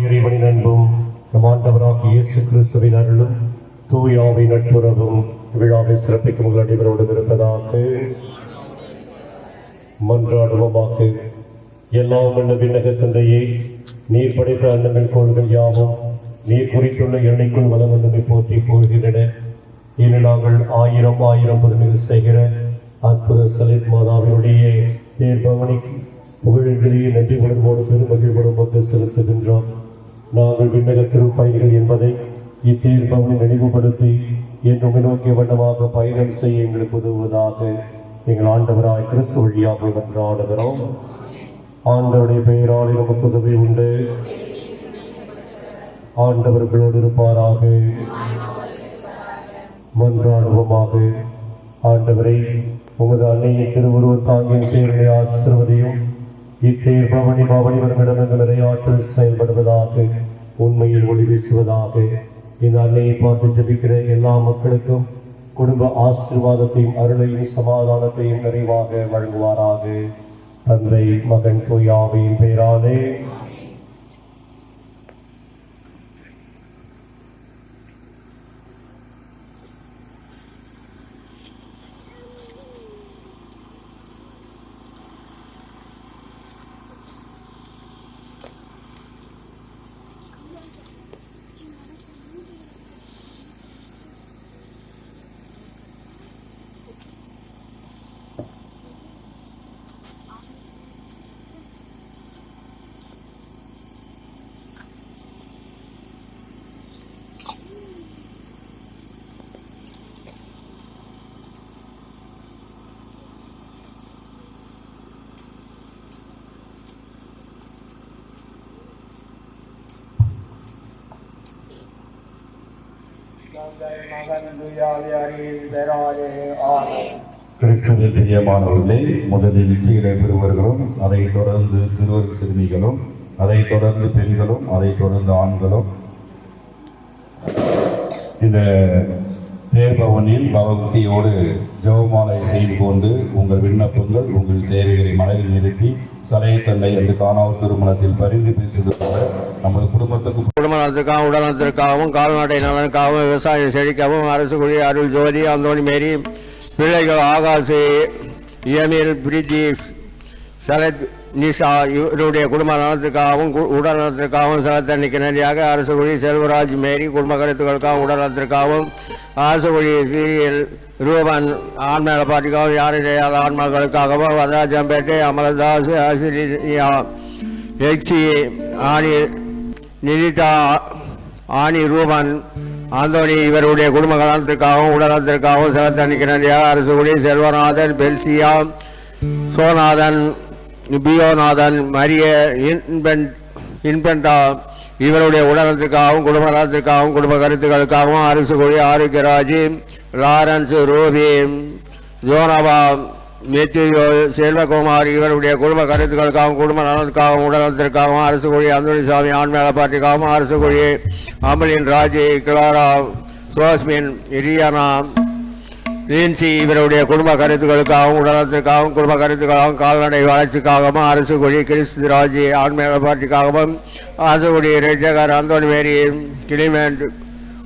இறைவனின் அன்பும் நம் ஆண்டவராகிய இயேசு கிறிஸ்துவின் அருளும் தூயாவை நட்புறவும் விழாவை சிறப்பிக்கும் உங்கள் அனைவரோடு இருப்பதாக. மன்றாடுவோமாக. எல்லாம் உள்ள விண்ணக தந்தையே, நீர் படைத்த அன்னங்கள் கோள்கள் யாவும் நீர் குறித்துள்ள எண்ணெய்க்குள் வளம் வந்தமை போற்றி போகின்றன. இன்று நாங்கள் ஆயிரம் ஆயிரம் புதுமைகள் செய்கிற அற்புத சலித் மாதாவினுடைய தேர்பவனிக்கு புகழஞ்சலியை நன்றி உணர்வோடு பெருமகிழ்வோடு பங்கு செலுத்துகின்றோம். நாங்கள் விண்ணக திருப்பயணிகள் என்பதை இத்தேர்பவனை நினைவுபடுத்தி என்றும் நோக்கிய வண்ணமாக பயணம் செய்ய எங்களுக்கு உதவுவதாக எங்கள் ஆண்டவராய் கிறிஸ்து வழியாக மன்றாடுகிறோம். ஆண்டவருடைய பெயரால் நமக்கு உதவி உண்டு. ஆண்டவர்களோடு இருப்பாராக. மன்றாடுவோமாக. ஆண்டவரை, உமது அன்னையின் திருவுருவ தாங்கியின் தேர்வை ஆசிர்வதியும். இத்தேர்பவனி மாவணிவர்களிடம் நிறையாற்றல் செயல்படுவதாக, உண்மையில் ஒளி வீசுவதாக. இந்த அன்னையை பார்த்து ஜபிக்கிற எல்லா மக்களுக்கும் குடும்ப ஆசீர்வாதத்தையும் அருளையும் சமாதானத்தையும் நிறைவாக வழங்குவாராக. தந்தை, மகன், தூய ஆவியின் பெயராலே. கிறிஸ்துவில் பிரியமானவர்களே, முதலில் சீடை பெறுவர்களும், அதைத் தொடர்ந்து சிறுவர் சிறுமிகளும், அதைத் தொடர்ந்து பெண்களும், அதைத் தொடர்ந்து ஆண்களும் இந்த தேர்பவனில் பக்தியோடு ஜெபமாலை செய்து கொண்டு உங்கள் விண்ணப்பங்கள், உங்கள் தேவைகளை மனதில் நிறுத்தி சலையத்தந்தை என்று காணாவூர் திருமணத்தில் பரிந்து பேசுவது போல நமது குடும்ப நலத்திற்காகவும் உடல் நலத்திற்காகவும் கால்நடை நலனுக்காகவும் விவசாயம் செழிக்கவும் அரசு குழி அருள் ஜோதி அந்தோணி மேரி பிள்ளைகள் ஆகாஷ் எமில் பிரித்தி சரத் நிஷா இவருடைய குடும்ப நலத்திற்காகவும் உடல் நலத்திற்காகவும் செலத்தன்னைக்கு நன்றியாக அரசு குழி செல்வராஜ் மேரி குடும்ப கருத்துக்களுக்காகவும் உடல் நலத்திற்காகவும் அரசு குழி சீரியல் ரூபன் ஆன்மீக பாட்டிக்காகவும் யாரும் செய்யாத ஆன்மாக்களுக்காகவும் வரராஜம்பேட்டை அமலதாஸ் ஆசிரியா எக்ஸி ஆணி நிதிதா ஆணி ரூபன் ஆந்தோனி இவருடைய குடும்ப நலத்திற்காகவும் உடல்நலத்திற்காகவும் செலத்தன்னைக்கு நன்றியாக அரசு குடி செல்வநாதன் பெல்சியா சோநாதன் பியோநாதன் மரிய இன்பெண்டா இவருடைய உடல்நலத்திற்காகவும் குடும்ப நலத்திற்காகவும் குடும்ப கருத்துக்களுக்காகவும் அரசு குடி ஆரோக்கியராஜ் லாரன்ஸ் ரூபி ஜோனபா மெத்தியோ செல்வகுமார் இவருடைய குடும்ப கருத்துக்களுக்காகவும் குடும்ப நலனுக்காகவும் உடல்நலத்திற்காகவும் அரசு குழி அந்தோணி சாமி ஆன்மீக பாட்டிக்காகவும் அரசு குழி அமலின் ராஜி கிளாரா சோஸ்மின் இரியானா லின்சி இவருடைய குடும்ப கருத்துக்களுக்காகவும் உடல்நலத்திற்காகவும் குடும்ப கருத்துக்களுக்காகவும் கால்நடை வளர்ச்சிக்காகவும் அரசு குழி கிறிஸ்து ராஜி ஆன்மீக பாட்டிக்காகவும் அரசு குழி ரெஜகர் அந்தோணி மேரி கிளிமெண்ட்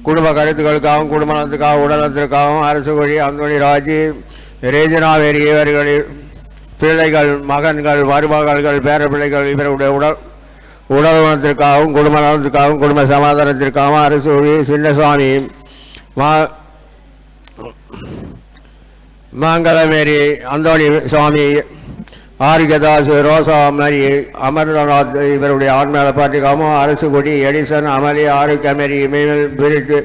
குடும்ப கருத்துக்களுக்காகவும் குடும்ப நலத்துக்காகவும் உடல்நலத்திற்காகவும் அரசு குழி அந்தோணி ராஜி ரேஜனாவேரி இவர்களின் பிள்ளைகள், மகன்கள், மருமகள்கள், பேரப்பிள்ளைகள் இவருடைய உடல் நலத்திற்காகவும் குடும்ப நலத்திற்காகவும் குடும்ப சமாதானத்திற்காகவும் அரசு சின்னசாமி மாங்கலமேரி அந்தோணி சுவாமி ஆரோக்கியதாஸ் ரோசா மேரி அமர்நாத் இவருடைய ஆன்மீக பாட்டிக்காகவும் அரசு கொடி எடிசன் அமலி ஆரோக்கியமேரி இமேல் பிரிட்டு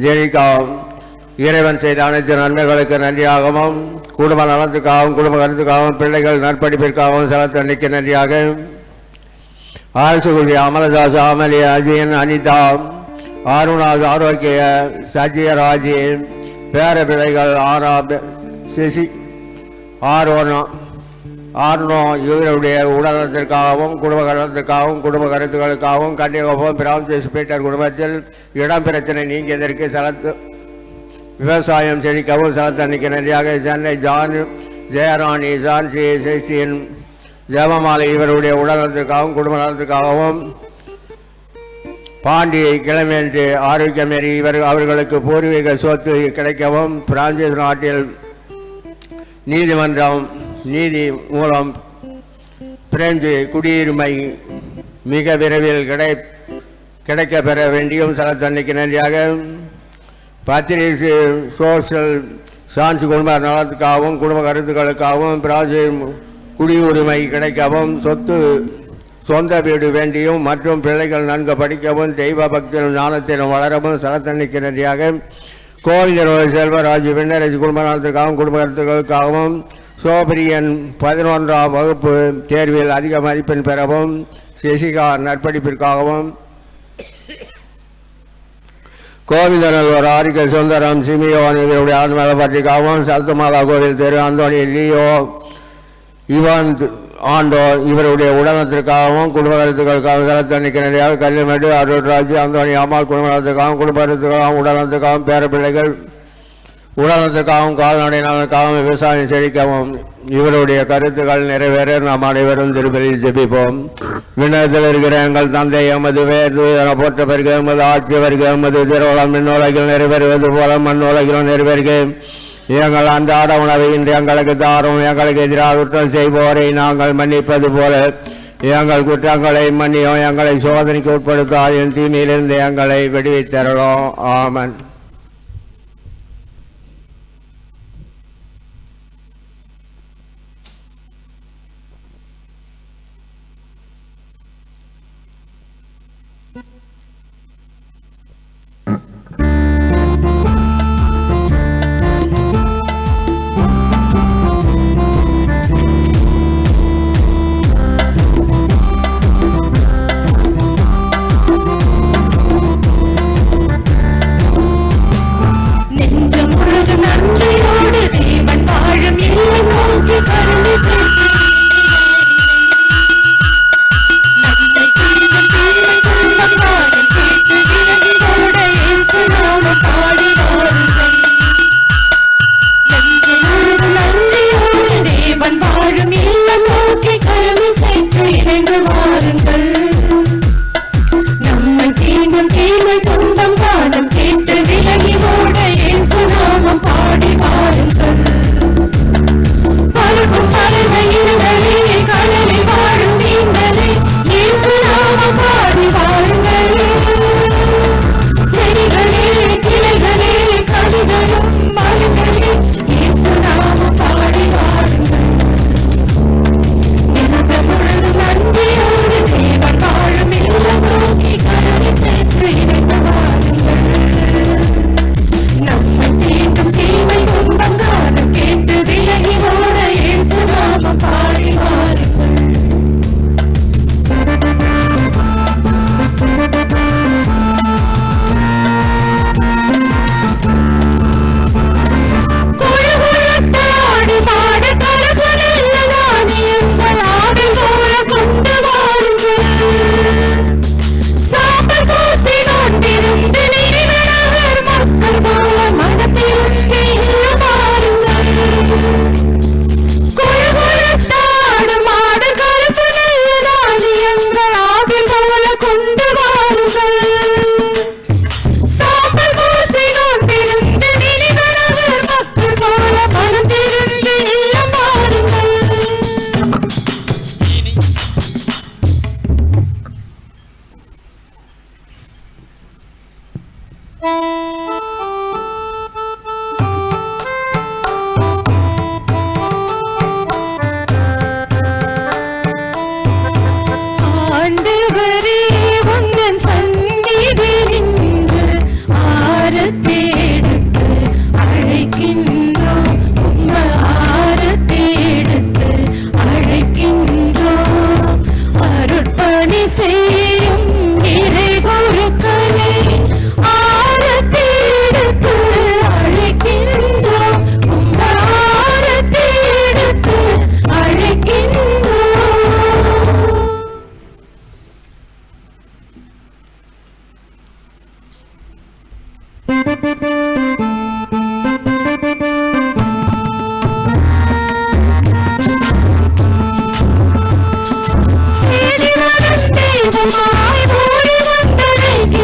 ஜெனிகா இறைவன் செய்த அனைத்து நன்மைகளுக்கு நன்றியாகவும் குடும்ப நலத்துக்காகவும் குடும்ப கருத்துக்காகவும் பிள்ளைகள் நற்படிப்பிற்காகவும் செலத்தன்னைக்கு நன்றியாக அரசு குழி அமலதாஸ் அமலி அஜயன் அனிதா அருணாஸ் ஆரோக்கிய சஜ்யராஜி பேர பிள்ளைகள் ஆரா சிசி ஆர்னோ இவருடைய உடல்நலத்திற்காகவும் குடும்ப நலத்திற்காகவும் குடும்ப கருத்துக்களுக்காகவும் கன்னியாகுமரி பிரான்சிஸ் பீட்டர் குடும்பத்தில் இடம் பிரச்சனை நீங்கியதற்கு விவசாயம் செழிக்கவும் செலத்தன்னைக்கு நன்றியாக சென்னை ஜான் ஜெயராணி ஜான்சி சேசியின் ஜெபமாலை இவருடைய உடல் நலத்திற்காகவும் குடும்ப நலத்திற்காகவும் பாண்டி கிழமையன்று ஆரோக்கியமேறி அவர்களுக்கு பூர்வீக சொத்து கிடைக்கவும் பிரான்சிஸ் நாட்டில் நீதிமன்றம் நீதி மூலம் பிரெஞ்சு குடியுரிமை மிக விரைவில் கிடைக்க பெற வேண்டியும் சலத்தன்னைக்கு நன்றியாக பத்திரிகை சோஷியல் சான்ஸ் குடும்ப நலத்துக்காகவும் குடும்ப கருத்துக்களுக்காகவும் பிரான்சில் குடியுரிமை கிடைக்கவும் சொந்த வீடு வேண்டியும் மற்றும் பிள்ளைகள் நன்கு படிக்கவும் தெய்வ பக்தியிலும் ஞானத்திலும் வளரவும் சலத்தன்னைக்கு நன்றியாக கோவிந்தர் செல்வராஜ் விண்ணரசு குடும்ப நலத்திற்காகவும் குடும்ப கருத்துக்களுக்காகவும் சோபிரியன் 11ஆம் வகுப்பு தேர்வில் அதிக மதிப்பெண் பெறவும் சசிகா நற்படிப்பிற்காகவும் கோவிந்தநல்லூர் ஆரிக்க சுந்தரம் சிமியோன் இவருடைய ஆன்மீகப்பட்டிக்காகவும் சல்தமாதா கோவில் தெரு அந்தோனி லியோ இவான் ஆண்டோ இவருடைய உடனத்திற்காகவும் குடும்ப கருத்துக்களுக்காகவும் சலத்தன்னைக்கு நிறையாக கல்லிமேடு அருள்ராஜ் அந்தோனி அம்மாள் குடும்ப நலத்துக்காகவும் குடும்ப கருத்துக்காகவும் உடனத்துக்காகவும் பேரப்பிள்ளைகள் உடனத்துக்காகவும் கால்நடை நலனுக்காகவும் விவசாயம் செழிக்கவும் இவருடைய கருத்துக்கள் நிறைவேற நாம் அனைவரும் திருப்பலில் ஜெபிப்போம். விண்ணகத்தில் இருக்கிற எங்கள் தந்தை எமது வேறு போற்ற பெருக எமது ஆட்சி வருக எமது திருவளம் மின்னுலகில் நிறைவேறுவது போல மண் உலகிலும் நிறைவேறுக எங்கள் அன்றாட உணவை இன்று எங்களுக்கு தாரும் எங்களுக்கு எதிராக குற்றம் செய்வோரை நாங்கள் மன்னிப்பது போல எங்கள் குற்றங்களை மன்னியும் எங்களை சோதனைக்கு உட்படுத்தால் தீமையிலிருந்து எங்களை விடுவித்தரலாம். ஆமன். தேடி வரும் தெய்வமாய் ஓடி வந்தடைகின்றோம்.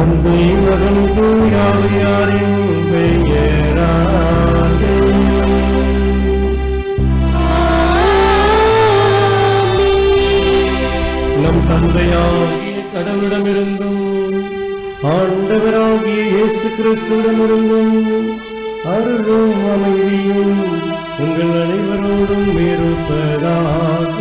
தந்தை மகன் தூயாவியாரின் பெயராலே. நம் தந்தையாகிய கடவுளிடமிருந்தும் ஆண்டவராகிய இயேசு கிறிஸ்துவிடமிருந்தும் அருளும் அமைதியும் உங்கள் அனைவரோடும் இருப்பதாக.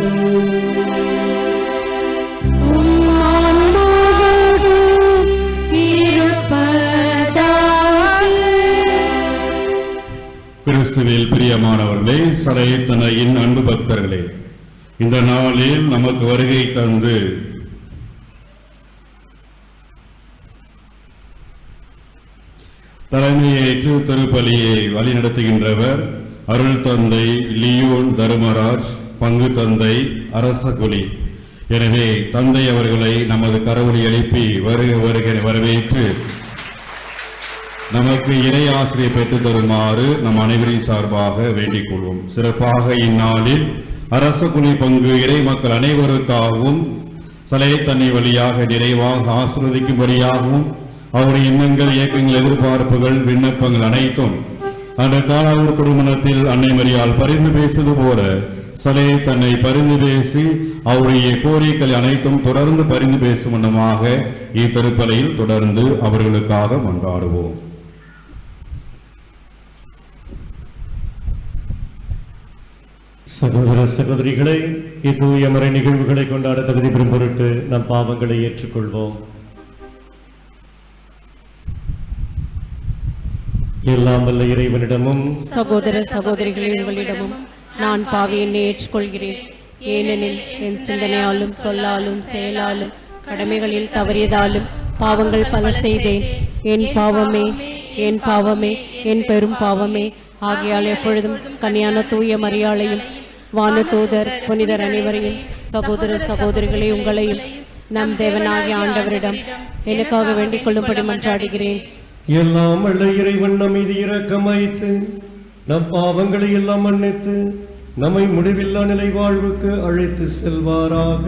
கிறிஸ்துவில் பிரியமானவர்களே, சரையத்தனையின் அன்பு பக்தர்களே, இந்த நாளில் நமக்கு வருகை தந்து தலைமையேற்று திருப்பலியை வழிநடத்துகின்றவர் அருள் தந்தை லியோன் தர்மராஜ், பங்கு தந்தை அரசகுலி. எனவே தந்தை அவர்களை நமது கரவொலி எழுப்பி வருகிற வரவேற்று நமக்கு இறை ஆசிரியர் பெற்றுத் தருமாறு நம் அனைவரின் சார்பாக வேண்டிக் கொள்வோம். சிறப்பாக இந்நாளில் அரசகுலி பங்கு இறை மக்கள் அனைவருக்காகவும் சலைத்தண்ணி வழியாக நிறைவாக ஆசீர்வதிக்கும்படியாகவும் அவருடைய எண்ணங்கள், இயக்கங்கள், எதிர்பார்ப்புகள், விண்ணப்பங்கள் அனைத்தும் அந்த காணாவூர் திருமணத்தில் அன்னை மரியாள் பரிந்து பேசுவது போல சலே தன்னை பரிந்து பேசி அவருடைய கோரிக்கைகள் அனைத்தும் தொடர்ந்து பரிந்து பேசும் வண்ணமாக இத்திருப்பலியில் தொடர்ந்து அவர்களுக்காக மன்றாடுவோம். சகோதர சகோதரிகளை, இத்தூய மறை நிகழ்வுகளை கொண்டாட தகுதி பெறும் பொருட்டு நம் பாவங்களை ஏற்றுக்கொள்வோம். எல்லாம் வல்ல இறைவனிடமும் சகோதர சகோதரிகளே, உங்களிடமும் நான் பாவியை ஏற்றுக்கொள்கிறேன். ஏனெனில் என் சிந்தனையாலும் சொல்லாலும் செயலாலும் கடமைகளில் தவறியதாலும் பாவங்கள் பல செய்தேன். என் பாவமே, என் பாவமே, என் பெரும் பாவமே. ஆகையால் எப்பொழுதும் கன்னியான தூய மரியாளையும் வானதூதர் புனிதர் அனைவரையும் சகோதர சகோதரிகளே உங்களையும் நம் தேவனாகிய ஆண்டவரிடம் எனக்காக வேண்டிக் கொள்ளும்படி மன்றாடுகிறேன். எல்லாம் வல்ல இறைவன் நம் மீது இரக்கம் வைத்து நம் பாவங்களை எல்லாம் மன்னித்து நம்மை முடிவில்லா நிலை வாழ்வுக்கு அழைத்து செல்வாராக.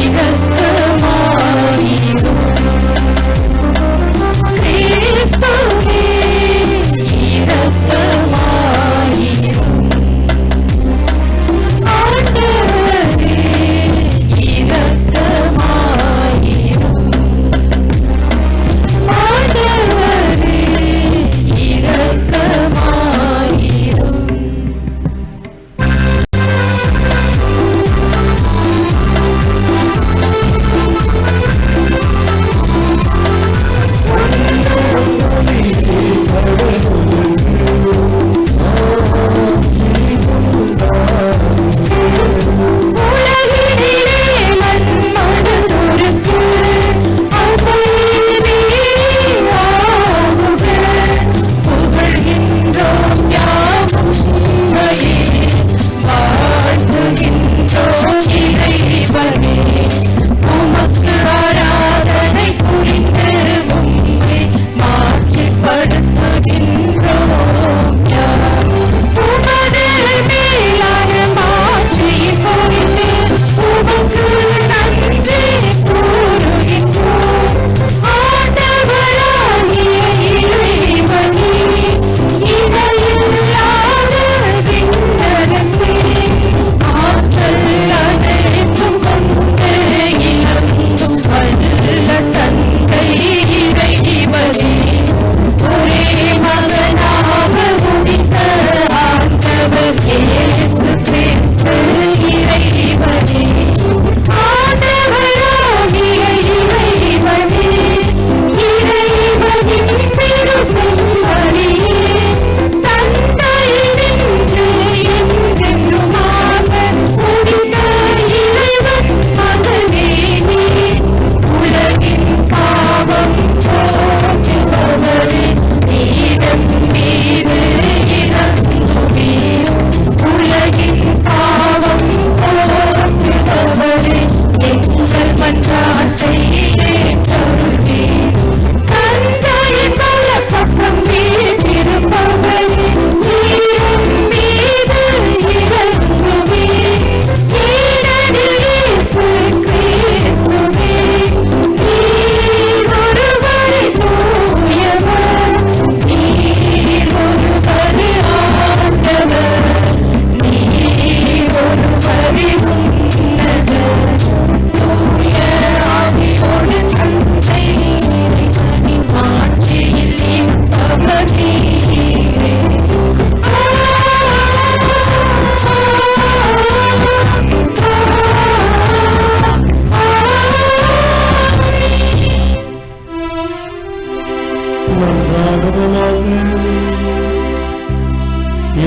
Even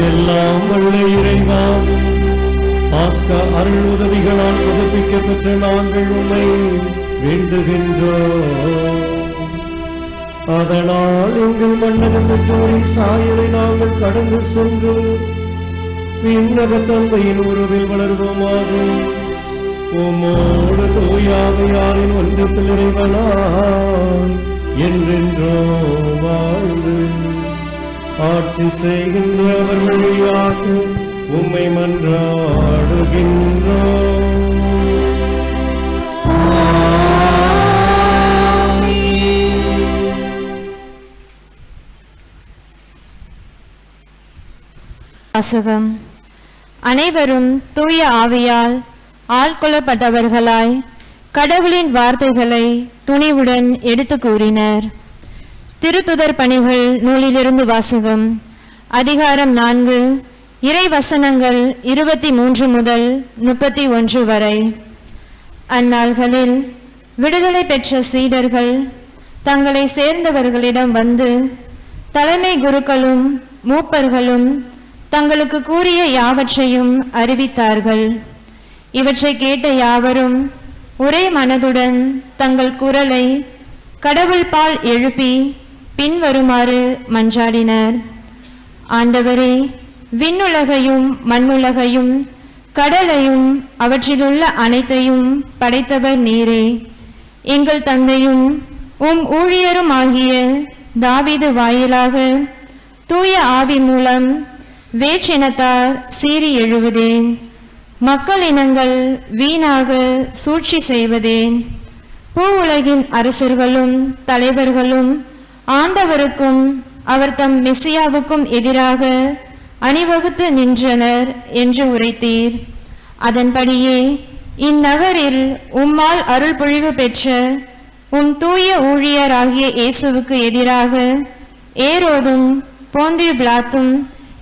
எல்லாம் வல்ல இறைவா, பாஸ்கா அருள் உதவிகளால் புதுப்பிக்கப்பெற்ற நாங்கள் உம்மை வேண்டுகின்றோம். அதனால் எங்கள் மன்னகன் பெற்றோரின் சாயலை நாங்கள் கடந்து சென்று விண்ணக தந்தையின் உறவில் வளர்வோமாக. உம்மோடு தூயாவையாரின் ஒன்றுக்குள் இறைவனாய் என்றென்றோ வாழ்ந்து ஆட்சி செய்கின்றவர் வழியாக உம்மை மன்றாடுகின்றோம். வாசகம். அனைவரும் தூய ஆவியால் ஆட்கொள்ளப்பட்டவர்களாய் கடவுளின் வார்த்தைகளை துணிவுடன் எடுத்து கூறினர். திருத்துதர் பணிகள் நூலிலிருந்து வாசகம். அதிகாரம் 4, இறை வசனங்கள் 23 முதல் 31 வரை. அந்நாள்களில் விடுதலை பெற்ற சீடர்கள் தங்களை சேர்ந்தவர்களிடம் வந்து தலைமை குருக்களும் மூப்பர்களும் தங்களுக்கு கூறிய யாவற்றையும் அறிவித்தார்கள். இவற்றை கேட்ட யாவரும் ஒரே மனதுடன் தங்கள் குரலை கடவுள் பால் எழுப்பி பின்வருமாறு மன்றாடினர். ஆண்டவரே, விண்ணுலகையும் மண்ணுலகையும் கடலையும் அவற்றிலுள்ள அனைத்தையும் படைத்தவர் நீரே. எங்கள் தந்தையும் உம் ஊழியரும் ஆகிய தாவீது வாயிலாக தூய ஆவி மூலம் வேற்றினத்தார் சீறி எழுவதேன். மக்கள் இனங்கள் வீணாக சூழ்ச்சி செய்வதேன். பூ உலகின் அரசர்களும் தலைவர்களும் ஆண்டவருக்கும் அவர் தம் மெசியாவுக்கும் எதிராக அணிவகுத்து நின்றனர் என்று உரைத்தீர். அதன்படியே இந்நகரில் உம்மால் அருள் பொழிவு பெற்ற உம் தூய ஊழியராகிய இயேசுவுக்கு எதிராக ஏரோதும் போந்தியு பிலாத்தும்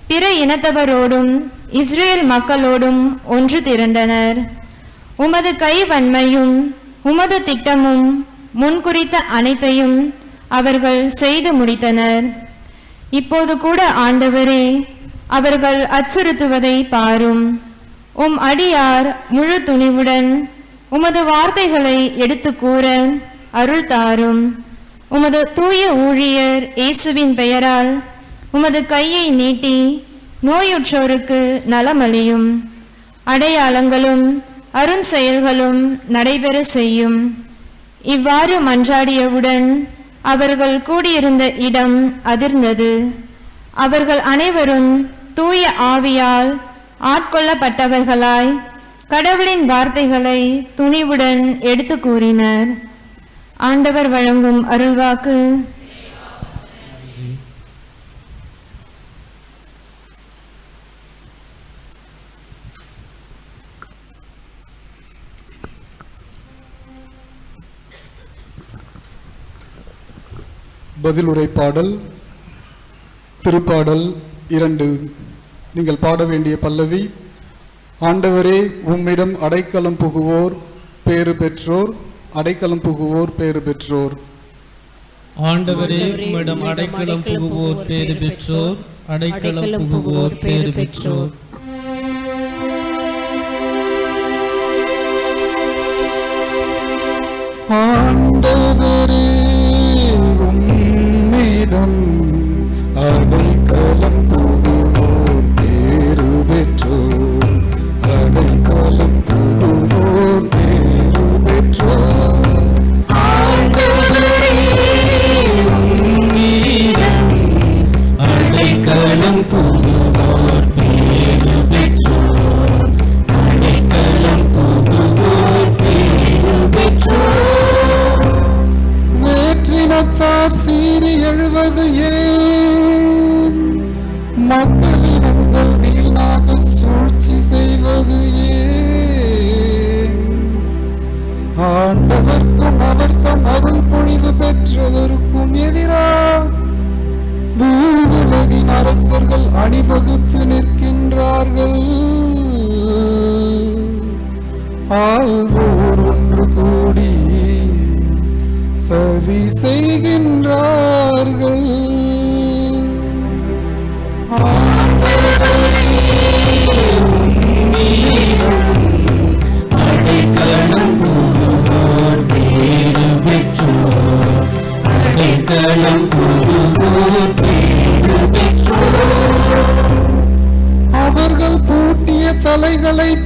பிற இனத்தவரோடும் இஸ்ரேல் மக்களோடும் ஒன்று திரண்டனர். உமது கைவன்மையும் உமது திட்டமும் முன்குறித்த அனைத்தையும் அவர்கள் செய்து முடித்தனர். இப்போது கூட ஆண்டவரே, அவர்கள் அச்சுறுத்துவதை பாரும். உம் அடியார் முழு துணிவுடன் உமது வார்த்தைகளை எடுத்து கூற அருள் தாரும். உமது தூய ஊழியர் இயேசுவின் பெயரால் உமது கையை நீட்டி நோயுற்றோருக்கு நலமளியும். அடையாளங்களும் அருண் செயல்களும் நடைபெற செய்யும். இவ்வாறு மன்றாடியவுடன் அவர்கள் கூடியிருந்த இடம் அதிர்ந்தது. அவர்கள் அனைவரும் தூய ஆவியால் ஆட்கொள்ளப்பட்டவர்களாய் கடவுளின் வார்த்தைகளை துணிவுடன் எடுத்து கூறினர். ஆண்டவர் வழங்கும் அருள்வாக்கு. பதிலுரை பாடல். திருப்பாடல் 2. நீங்கள் பாட வேண்டிய பல்லவி: ஆண்டவரே, உம்மிடம் அடைக்கலம் புகுவோர் பேறு பெற்றோர், அடைக்கலம் புகுவோர் பேறு பெற்றோர். ஆண்டவரே, உம்மிடம் அடைக்கலம் புகுவோர் பேறு பெற்றோர், அடைக்கலம் புகுவோர் பேறு பெற்றோர். ஆண்டவரே, உம்மிடம் அடைக்கலம் புகுவோர் பேறு பெற்றோர், அடைக்கலம் புகுவோர் பேறு பெற்றோர். ஆண்டவரே, உம்மிடம் அடைக்கலம் புகுவோர் பேறு பெற்றோர், அடைக்கலம் புகுவோர் பேறு பெற்றோர். வேற்றினத்தார் சீறி எழுவது ஏன்? மக்களினங்கள் வீணாக சூழ்ச்சி செய்வது ஏன்? ஆண்டவர்க்கும் அவர் தம் அருள் பொழிவு பெற்றவருக்கும் எதிராக பூவுலகின் அரசர்கள் அணிவகுத்து நிற்கின்றார்கள். ஆள்வோர் ஒன்று கூடி சதி செய்கின்றார்கள்.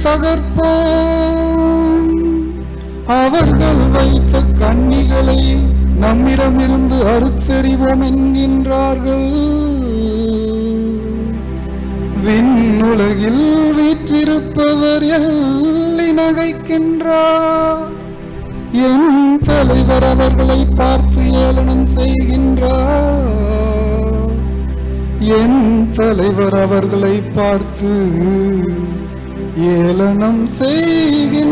தகர்ப்போம். அவர்கள் வைத்த கண்ணிகளை நம்மிடமிருந்து அறுத்தெறிவோம் என்கின்றார்கள். விண்ணுலகில் வீற்றிருப்பவர் எள்ளி நகைக்கின்றார். என் தலைவர் அவர்களை பார்த்து ஏளனம் செய்கின்றார். என் தலைவர் அவர்களை பார்த்து ஏளனம் செய்கின்றார்.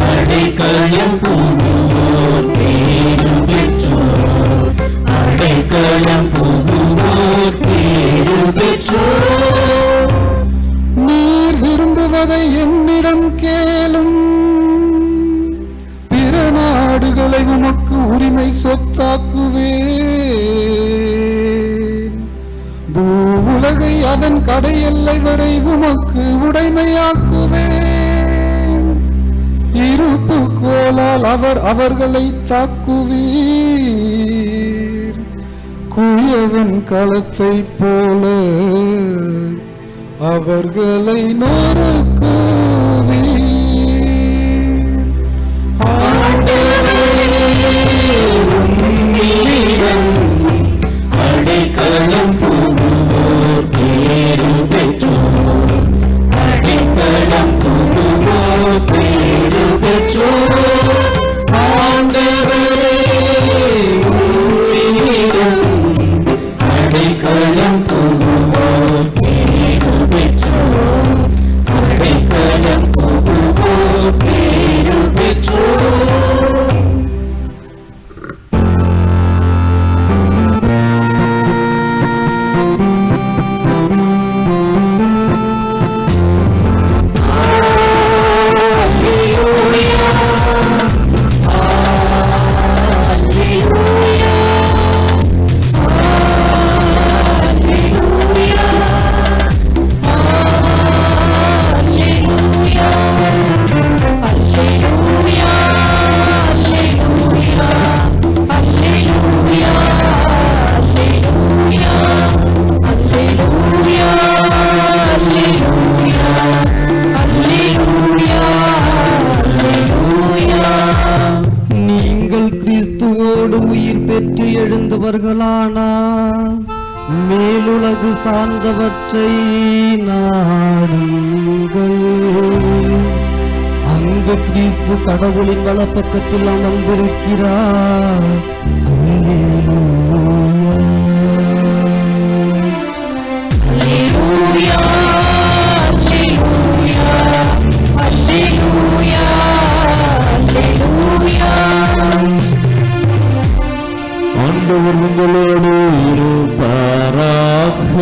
அடைக்கலம் புகுவோர் பேறு பெற்றோர். அடைக்கலம் புகுவோர் பேறு பெற்றோர். நீர் விரும்புவதை என்னிடம் கேளும். பிற நாடுகளை உமக்கு உரிமை சொத்தாக்குவேன். பூவுலகை அதன் கடை எல்லை வரை உமக்கு உடைமையாக்குவேன். இருப்பு கோலால் அவர்களை தாக்குவீர். குயவன் களத்தை போல அவர்களை நொறுக்குவீர். அடைக்கலம் புகுவோர் பேறு பெற்றோர். அடைக்கலம் புகுவோர் பேறு பெற்றோர். ஆண்டவரே உம்மிடம் அடைக்கலம் புகுவோர் பேறு பெற்றோர். அடைக்கலம் புகுவோர் பேறு பெற்றோர். நீங்கள் கிறிஸ்துவோடு உயிர் பெற்று எழுந்தவர்களானார் மேலுலகு சார்ந்தவற்றை நாடுங்கள். அங்கு கிறிஸ்து கடவுளின் வலப்பக்கத்தில் அமர்ந்திருக்கிறார். அல்லேலூயா. ஆண்டவர் உங்களோடு இருப்பாராக.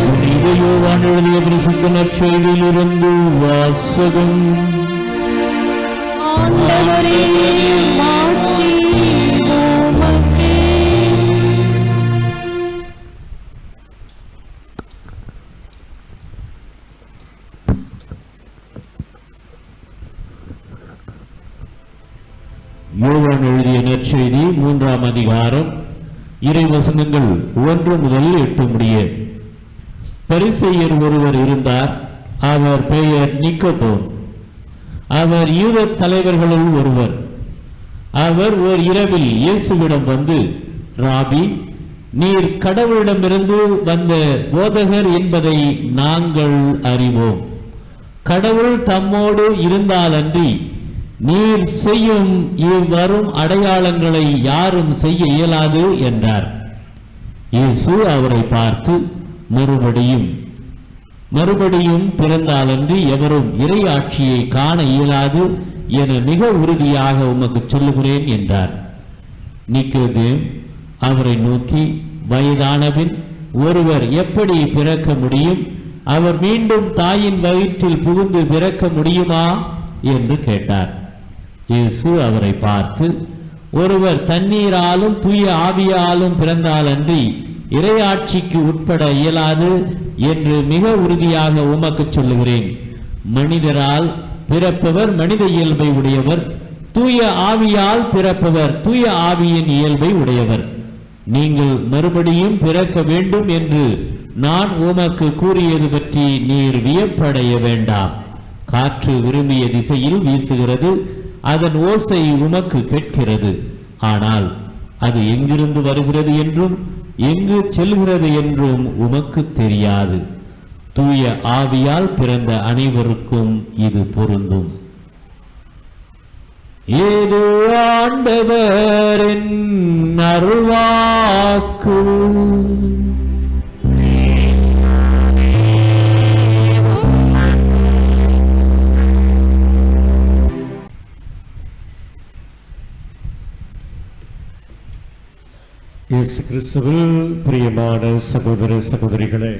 புனித யோவான் எழுதிய பரிசுத்த நற்செய்தியிலிருந்து வாசகம். ஆண்டவரே மாட்சி உமக்கே. யோவான் எழுதிய நற்செய்தி 3ஆம் அதிகாரம் இறைவசனங்கள் 1 முதல் 8 முடிய. பரிசேயர் ஒருவர் இருந்தார். அவர் பெயர் நிக்கோதேம். அவர் யூத தலைவர்களுள் ஒருவர். அவர் ஓர் இரவில் இயேசுவிடம் வந்து, ராபி, நீர் கடவுளிடமிருந்து வந்த போதகர் என்பதை நாங்கள் அறிவோம். கடவுள் தம்மோடு இருந்தாலன்றி நீர் செய்யும் இவ்வரும் அடையாளங்களை யாரும் செய்ய இயலாது என்றார். இயேசு அவரை பார்த்து, மறுபடியும் பிறந்தாலன்றி எவரும் இறை ஆட்சியை காண இயலாது என மிக உறுதியாக உமக்கு சொல்லுகிறேன் என்றார். நிக்கோதேம் அவரை நோக்கி, வயதானபின் ஒருவர் எப்படி பிறக்க முடியும்? அவர் மீண்டும் தாயின் வயிற்றில் புகுந்து பிறக்க முடியுமா என்று கேட்டார். இயேசு அவரை பார்த்து, ஒருவர் தண்ணீராலும் தூய ஆவியாலும் பிறந்தாலன்றி இறையாட்சிக்கு உட்பட இயலாது என்று மிக உறுதியாக உமக்கு சொல்லுகிறேன். மனிதரால் பிறப்பவர் மனித இயல்பை உடையவர், தூய ஆவியால் பிறப்பவர் தூய ஆவியின் இயல்பை உடையவர். நீங்கள் மறுபடியும் பிறக்க வேண்டும் என்று நான் உமக்கு கூறியது பற்றி நீர் வியப்படைய வேண்டாம். காற்று விரும்பிய திசையில் வீசுகிறது, அதன் ஓசை உமக்கு கேட்கிறது, ஆனால் அது எங்கிருந்து வருகிறது என்றும் எங்கு செல்கிறது என்றும் உமக்கு தெரியாது. தூய ஆவியால் பிறந்த அனைவருக்கும் இது பொருந்தும். ஏதோ ஆண்டவரின் அருள்வாக்கு. இயேசு கிறிஸ்துவில் பிரியமான சகோதர சகோதரிகளே,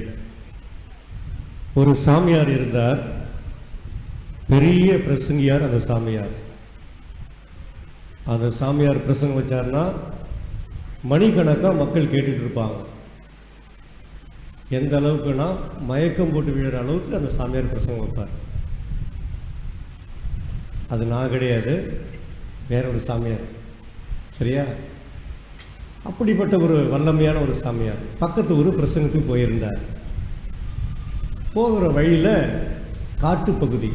ஒரு சாமியார் இருந்தார், பெரிய பிரசங்கியார். அந்த சாமியார் பிரசங்கம் வச்சார்னா மணிக்கணக்காக மக்கள் கேட்டுட்டு இருப்பாங்க. எந்த அளவுக்குன்னா மயக்கம் போட்டு விழுற அளவுக்கு அந்த சாமியார் பிரசங்கம் வைப்பார். அது நான் கிடையாது, வேற ஒரு சாமியார். சரியா? அப்படிப்பட்ட ஒரு வல்லமையான ஒரு சாமியார் பக்கத்து ஒரு பிரசங்கத்துக்கு போயிருந்தார். போகிற வழியில் காட்டுப்பகுதி,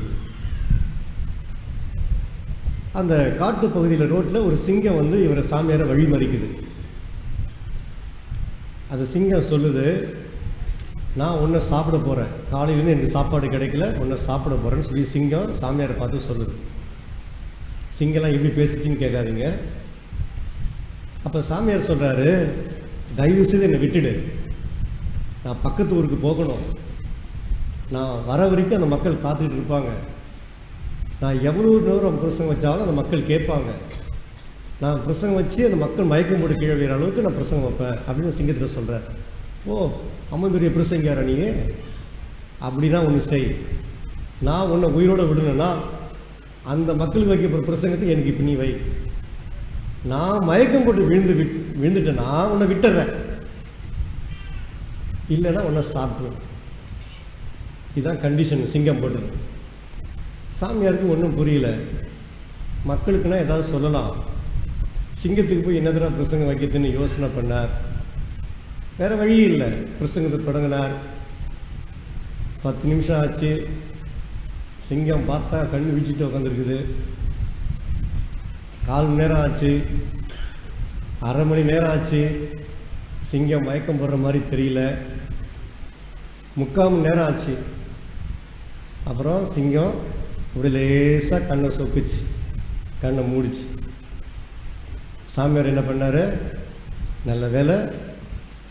அந்த காட்டு பகுதியில் ரோட்டில் ஒரு சிங்கம் வந்து இவரை சாமியாரை வழிமறிக்குது. அந்த சிங்கம் சொல்லுது, நான் உன்னை சாப்பிட போகிறேன், காலையிலேருந்து எனக்கு சாப்பாடு கிடைக்கல, உன்னை சாப்பிட போகிறேன்னு சொல்லி சிங்கம் சாமியாரை பார்த்து சொல்லுது. சிங்கம்லாம் எப்படி பேசிச்சின்னு கேட்காதீங்க. அப்போ சாமியார் சொல்கிறாரு, தயவு செய்து என்னை விட்டுடு, நான் பக்கத்து ஊருக்கு போகணும், நான் வர வரைக்கும் அந்த மக்கள் காத்துக்கிட்டு இருப்பாங்க, நான் எவ்வளோ நேரம் பிரசங்கம் வச்சாலும் அந்த மக்கள் கேட்பாங்க, நான் பிரசங்கம் வச்சு அந்த மக்கள் மயக்கம் போட்டு கீழே விழுற அளவுக்கு நான் பிரசங்கம் வைப்பேன் அப்படின்னு சிங்கத்தில் சொல்கிறேன். ஓ, அம்மந்துரிய பிரசங்கியாரா நீ? அப்படின்னா ஒன்று செய், நான் உன்னை உயிரோடு விடணுன்னா அந்த மக்களுக்கு வைக்க பிரசங்கத்துக்கு எனக்கு இப்போ நீ வை, நான் மயக்கம் போட்டு விழுந்துட்டேன்னா உன்னை விட்டுறேன், இல்லைன்னா உன்னை சாப்பிடுவேன். இதுதான் கண்டிஷன் சிங்கம் போட்டது. சாமியாருக்கு ஒன்றும் புரியல. மக்களுக்குன்னா ஏதாவது சொல்லலாம், சிங்கத்துக்கு போய் என்னதுடா பிரசங்கம் வைக்கிறதுன்னு யோசனை பண்ணார். வேறு வழி இல்லை, பிரசங்கத்தை தொடங்கினார். 10 நிமிஷம் ஆச்சு. சிங்கம் பார்த்தா கண்ணு வீச்சிட்டு உட்காந்துருக்குது. 1/4 மணி நேரம் ஆச்சு, 1/2 மணி நேரம் ஆச்சு. சிங்கம் மயக்கம் போடுற மாதிரி தெரியல. 3/4 மணி நேரம் ஆச்சு. அப்புறம் சிங்கம் இப்படி லேசாக கண்ணை சொக்குச்சு, கண்ணை மூடிச்சு. சாமியார் என்ன பண்ணார், நல்ல வேலை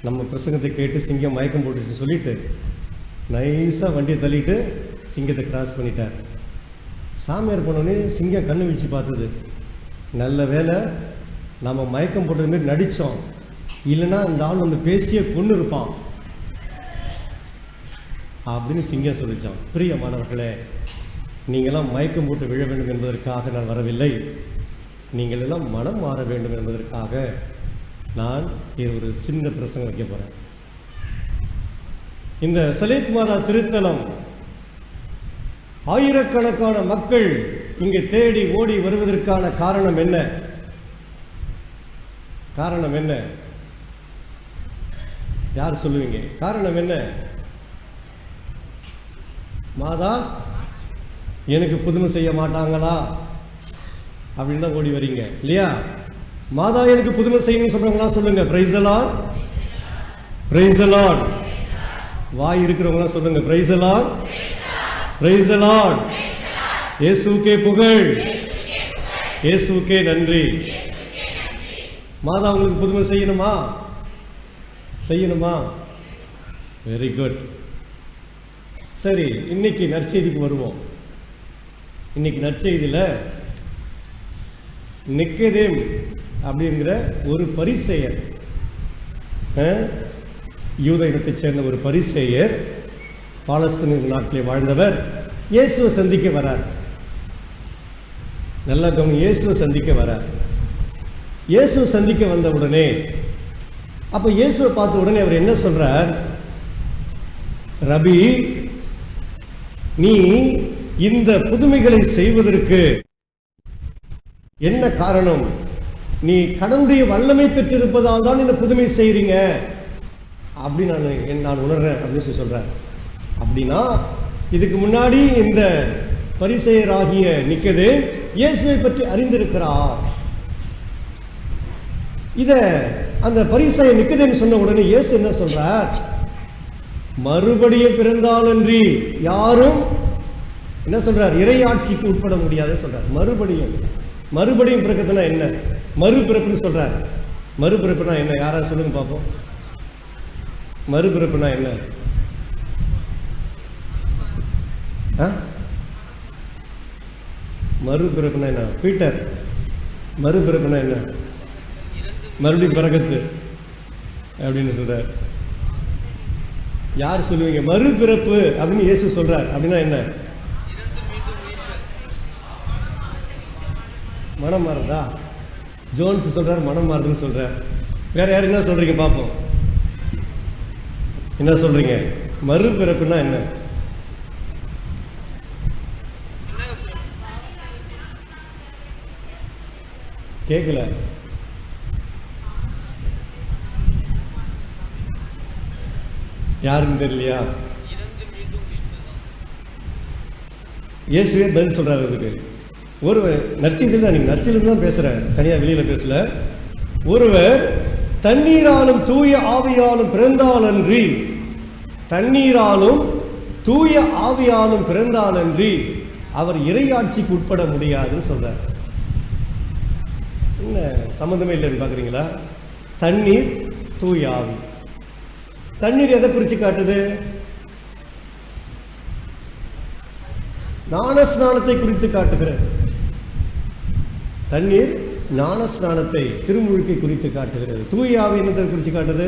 நம்ம பிரசங்கத்தை கேட்டு சிங்கம் மயக்கம் போட்டுச்சு சொல்லிட்டு நைஸாக வண்டியை தள்ளிட்டு சிங்கத்தை கிராஸ் பண்ணிட்டார். சாமியார் போனோடனே சிங்கம் கண்ணு வீழ்ச்சி பார்த்தது, நல்ல வேலை நம்ம மயக்கம் போட்டது மாரி நடித்தோம், இல்லைன்னா இந்த ஆள் நம்ம பேசிய கொண்டு இருப்பான் அப்படின்னு சிங்கம் சொல்லிச்சான். பிரியமானவர்களே, நீங்களாம் மயக்கம் போட்டு விழ வேண்டும் என்பதற்காக நான் வரவில்லை, நீங்கள் எல்லாம் மனம் மாற வேண்டும் என்பதற்காக நான் ஒரு சின்ன பிரசங்கம் வைக்க போகிறேன். இந்த சலேத் மாதா திருத்தலம் ஆயிரக்கணக்கான மக்கள் இங்கே தேடி ஓடி வருவதற்கான காரணம் என்ன? காரணம் என்ன? யார் சொல்லுவீங்க? காரணம் என்ன? மாதா எனக்கு புதுமை செய்ய மாட்டாங்களா அப்படின்னு தான் ஓடி வரீங்க இல்லையா? மாதா எனக்கு புதுமை செய்யணும்னு சொல்றவங்களா சொல்லுங்க praise the lord, praise the lord. வாய் இருக்கிறவங்களா சொல்லுங்க praise the lord, praise the lord. இயேசுவுக்கே புகழ், இயேசுவுக்கே நன்றி. மாதா உங்களுக்கு புதுமை செய்யணுமா? செய்யணுமா? Very good. சரி, இன்னைக்கு நற்செய்திக்கு வருவோம். இன்னைக்கு நற்செய்தியில் நிக்கதேம் அப்படிங்கிற ஒரு பரிசேயர், யூத இனத்தைச் சேர்ந்த ஒரு பரிசேயர், பாலஸ்தீன நாட்டிலே வாழ்ந்தவர், இயேசுவை சந்திக்க வரார். நல்லா கவனி, இயேசுவை சந்திக்க வரார். இயேசுவை சந்திக்க வந்த உடனே, அப்போ இயேசுவை பார்த்த உடனே அவர் என்ன சொல்றார்? ரபி, நீ இந்த புதுமைகளை செய்வதற்கு என்ன காரணம்? நீ கடவுளுடைய வல்லமை பெற்றிருப்பதால் தான் இந்த புதுமை செய்றீங்க அப்படி நான் உணர்றேன் அப்படின்னு சொல்லி சொல்றார். அப்படின்னா இதுக்கு முன்னாடி இந்த பரிசேயராகிய நிக்கதேம் இயேசுவை பற்றி அறிந்திருக்கிறார். இத அந்த பரிசேயர் நிக்கதேம் சொன்ன உடனே இயேசு என்ன சொல்றார்? மறுபடியும் பிறந்தாலன்றி யாரும் என்ன சொல்றார்? இறையாட்சிக்கு உட்பட முடியாது சொல்றார். மறுபடியும் பிறக்குதுன்னா என்ன? மறுபிறப்புன்னு சொல்றார். மறுபிறப்புனா என்ன? யாராவது சொல்லுங்க பார்ப்போம். மறுபிறப்புனா என்ன? மறுபிறப்புனா என்ன? பீட்டர், மறுபிறப்புனா என்ன? மறுபடியும் பிறகுது அப்படின்னு சொல்றார். யார் சொல்லுவீங்க? மறுபிறப்பு அப்படின்னு இயேசு சொல்றார். அப்படின்னா என்ன? மனம் மாறுதா? ஜோன்ஸ் சொல்றார் மனம் மாறுதுன்னு சொல்றார். வேற யாரு என்ன சொல்றீங்க பார்ப்போம்? என்ன சொல்றீங்க? மறுபிறப்புனா என்ன? கேட்கல. யாருன்னு தெரியலையா? இயேசுவே பதில் சொல்றாரு அதுக்கு. ஒருவர் நற்செய்தியில் தான், நீங்க நற்செய்தியில் தான் பேசுறேன், தனியா வெளியில பேசல. ஒருவர் தண்ணீராலும் தூய ஆவியாலும் பிறந்தாலன்றி, தண்ணீராலும் தூய ஆவியாலும் பிறந்தாலன்றி அவர் இறையாட்சிக்கு உட்பட முடியாதுன்னு சொல்றார். என்ன சம்பந்தமே இல்லைன்னு பாக்குறீங்களா? தண்ணீர், தூய ஆவி. தண்ணீர் எதை குறிச்சு காட்டுது? ஞானஸ்நானத்தை குறித்து காட்டுகிறது. தண்ணீர் ஞானஸ்நானத்தை, திருமுழுக்கை குறித்து காட்டுகிறது. தூய ஆவி என்னத்தை குறித்து காட்டுது?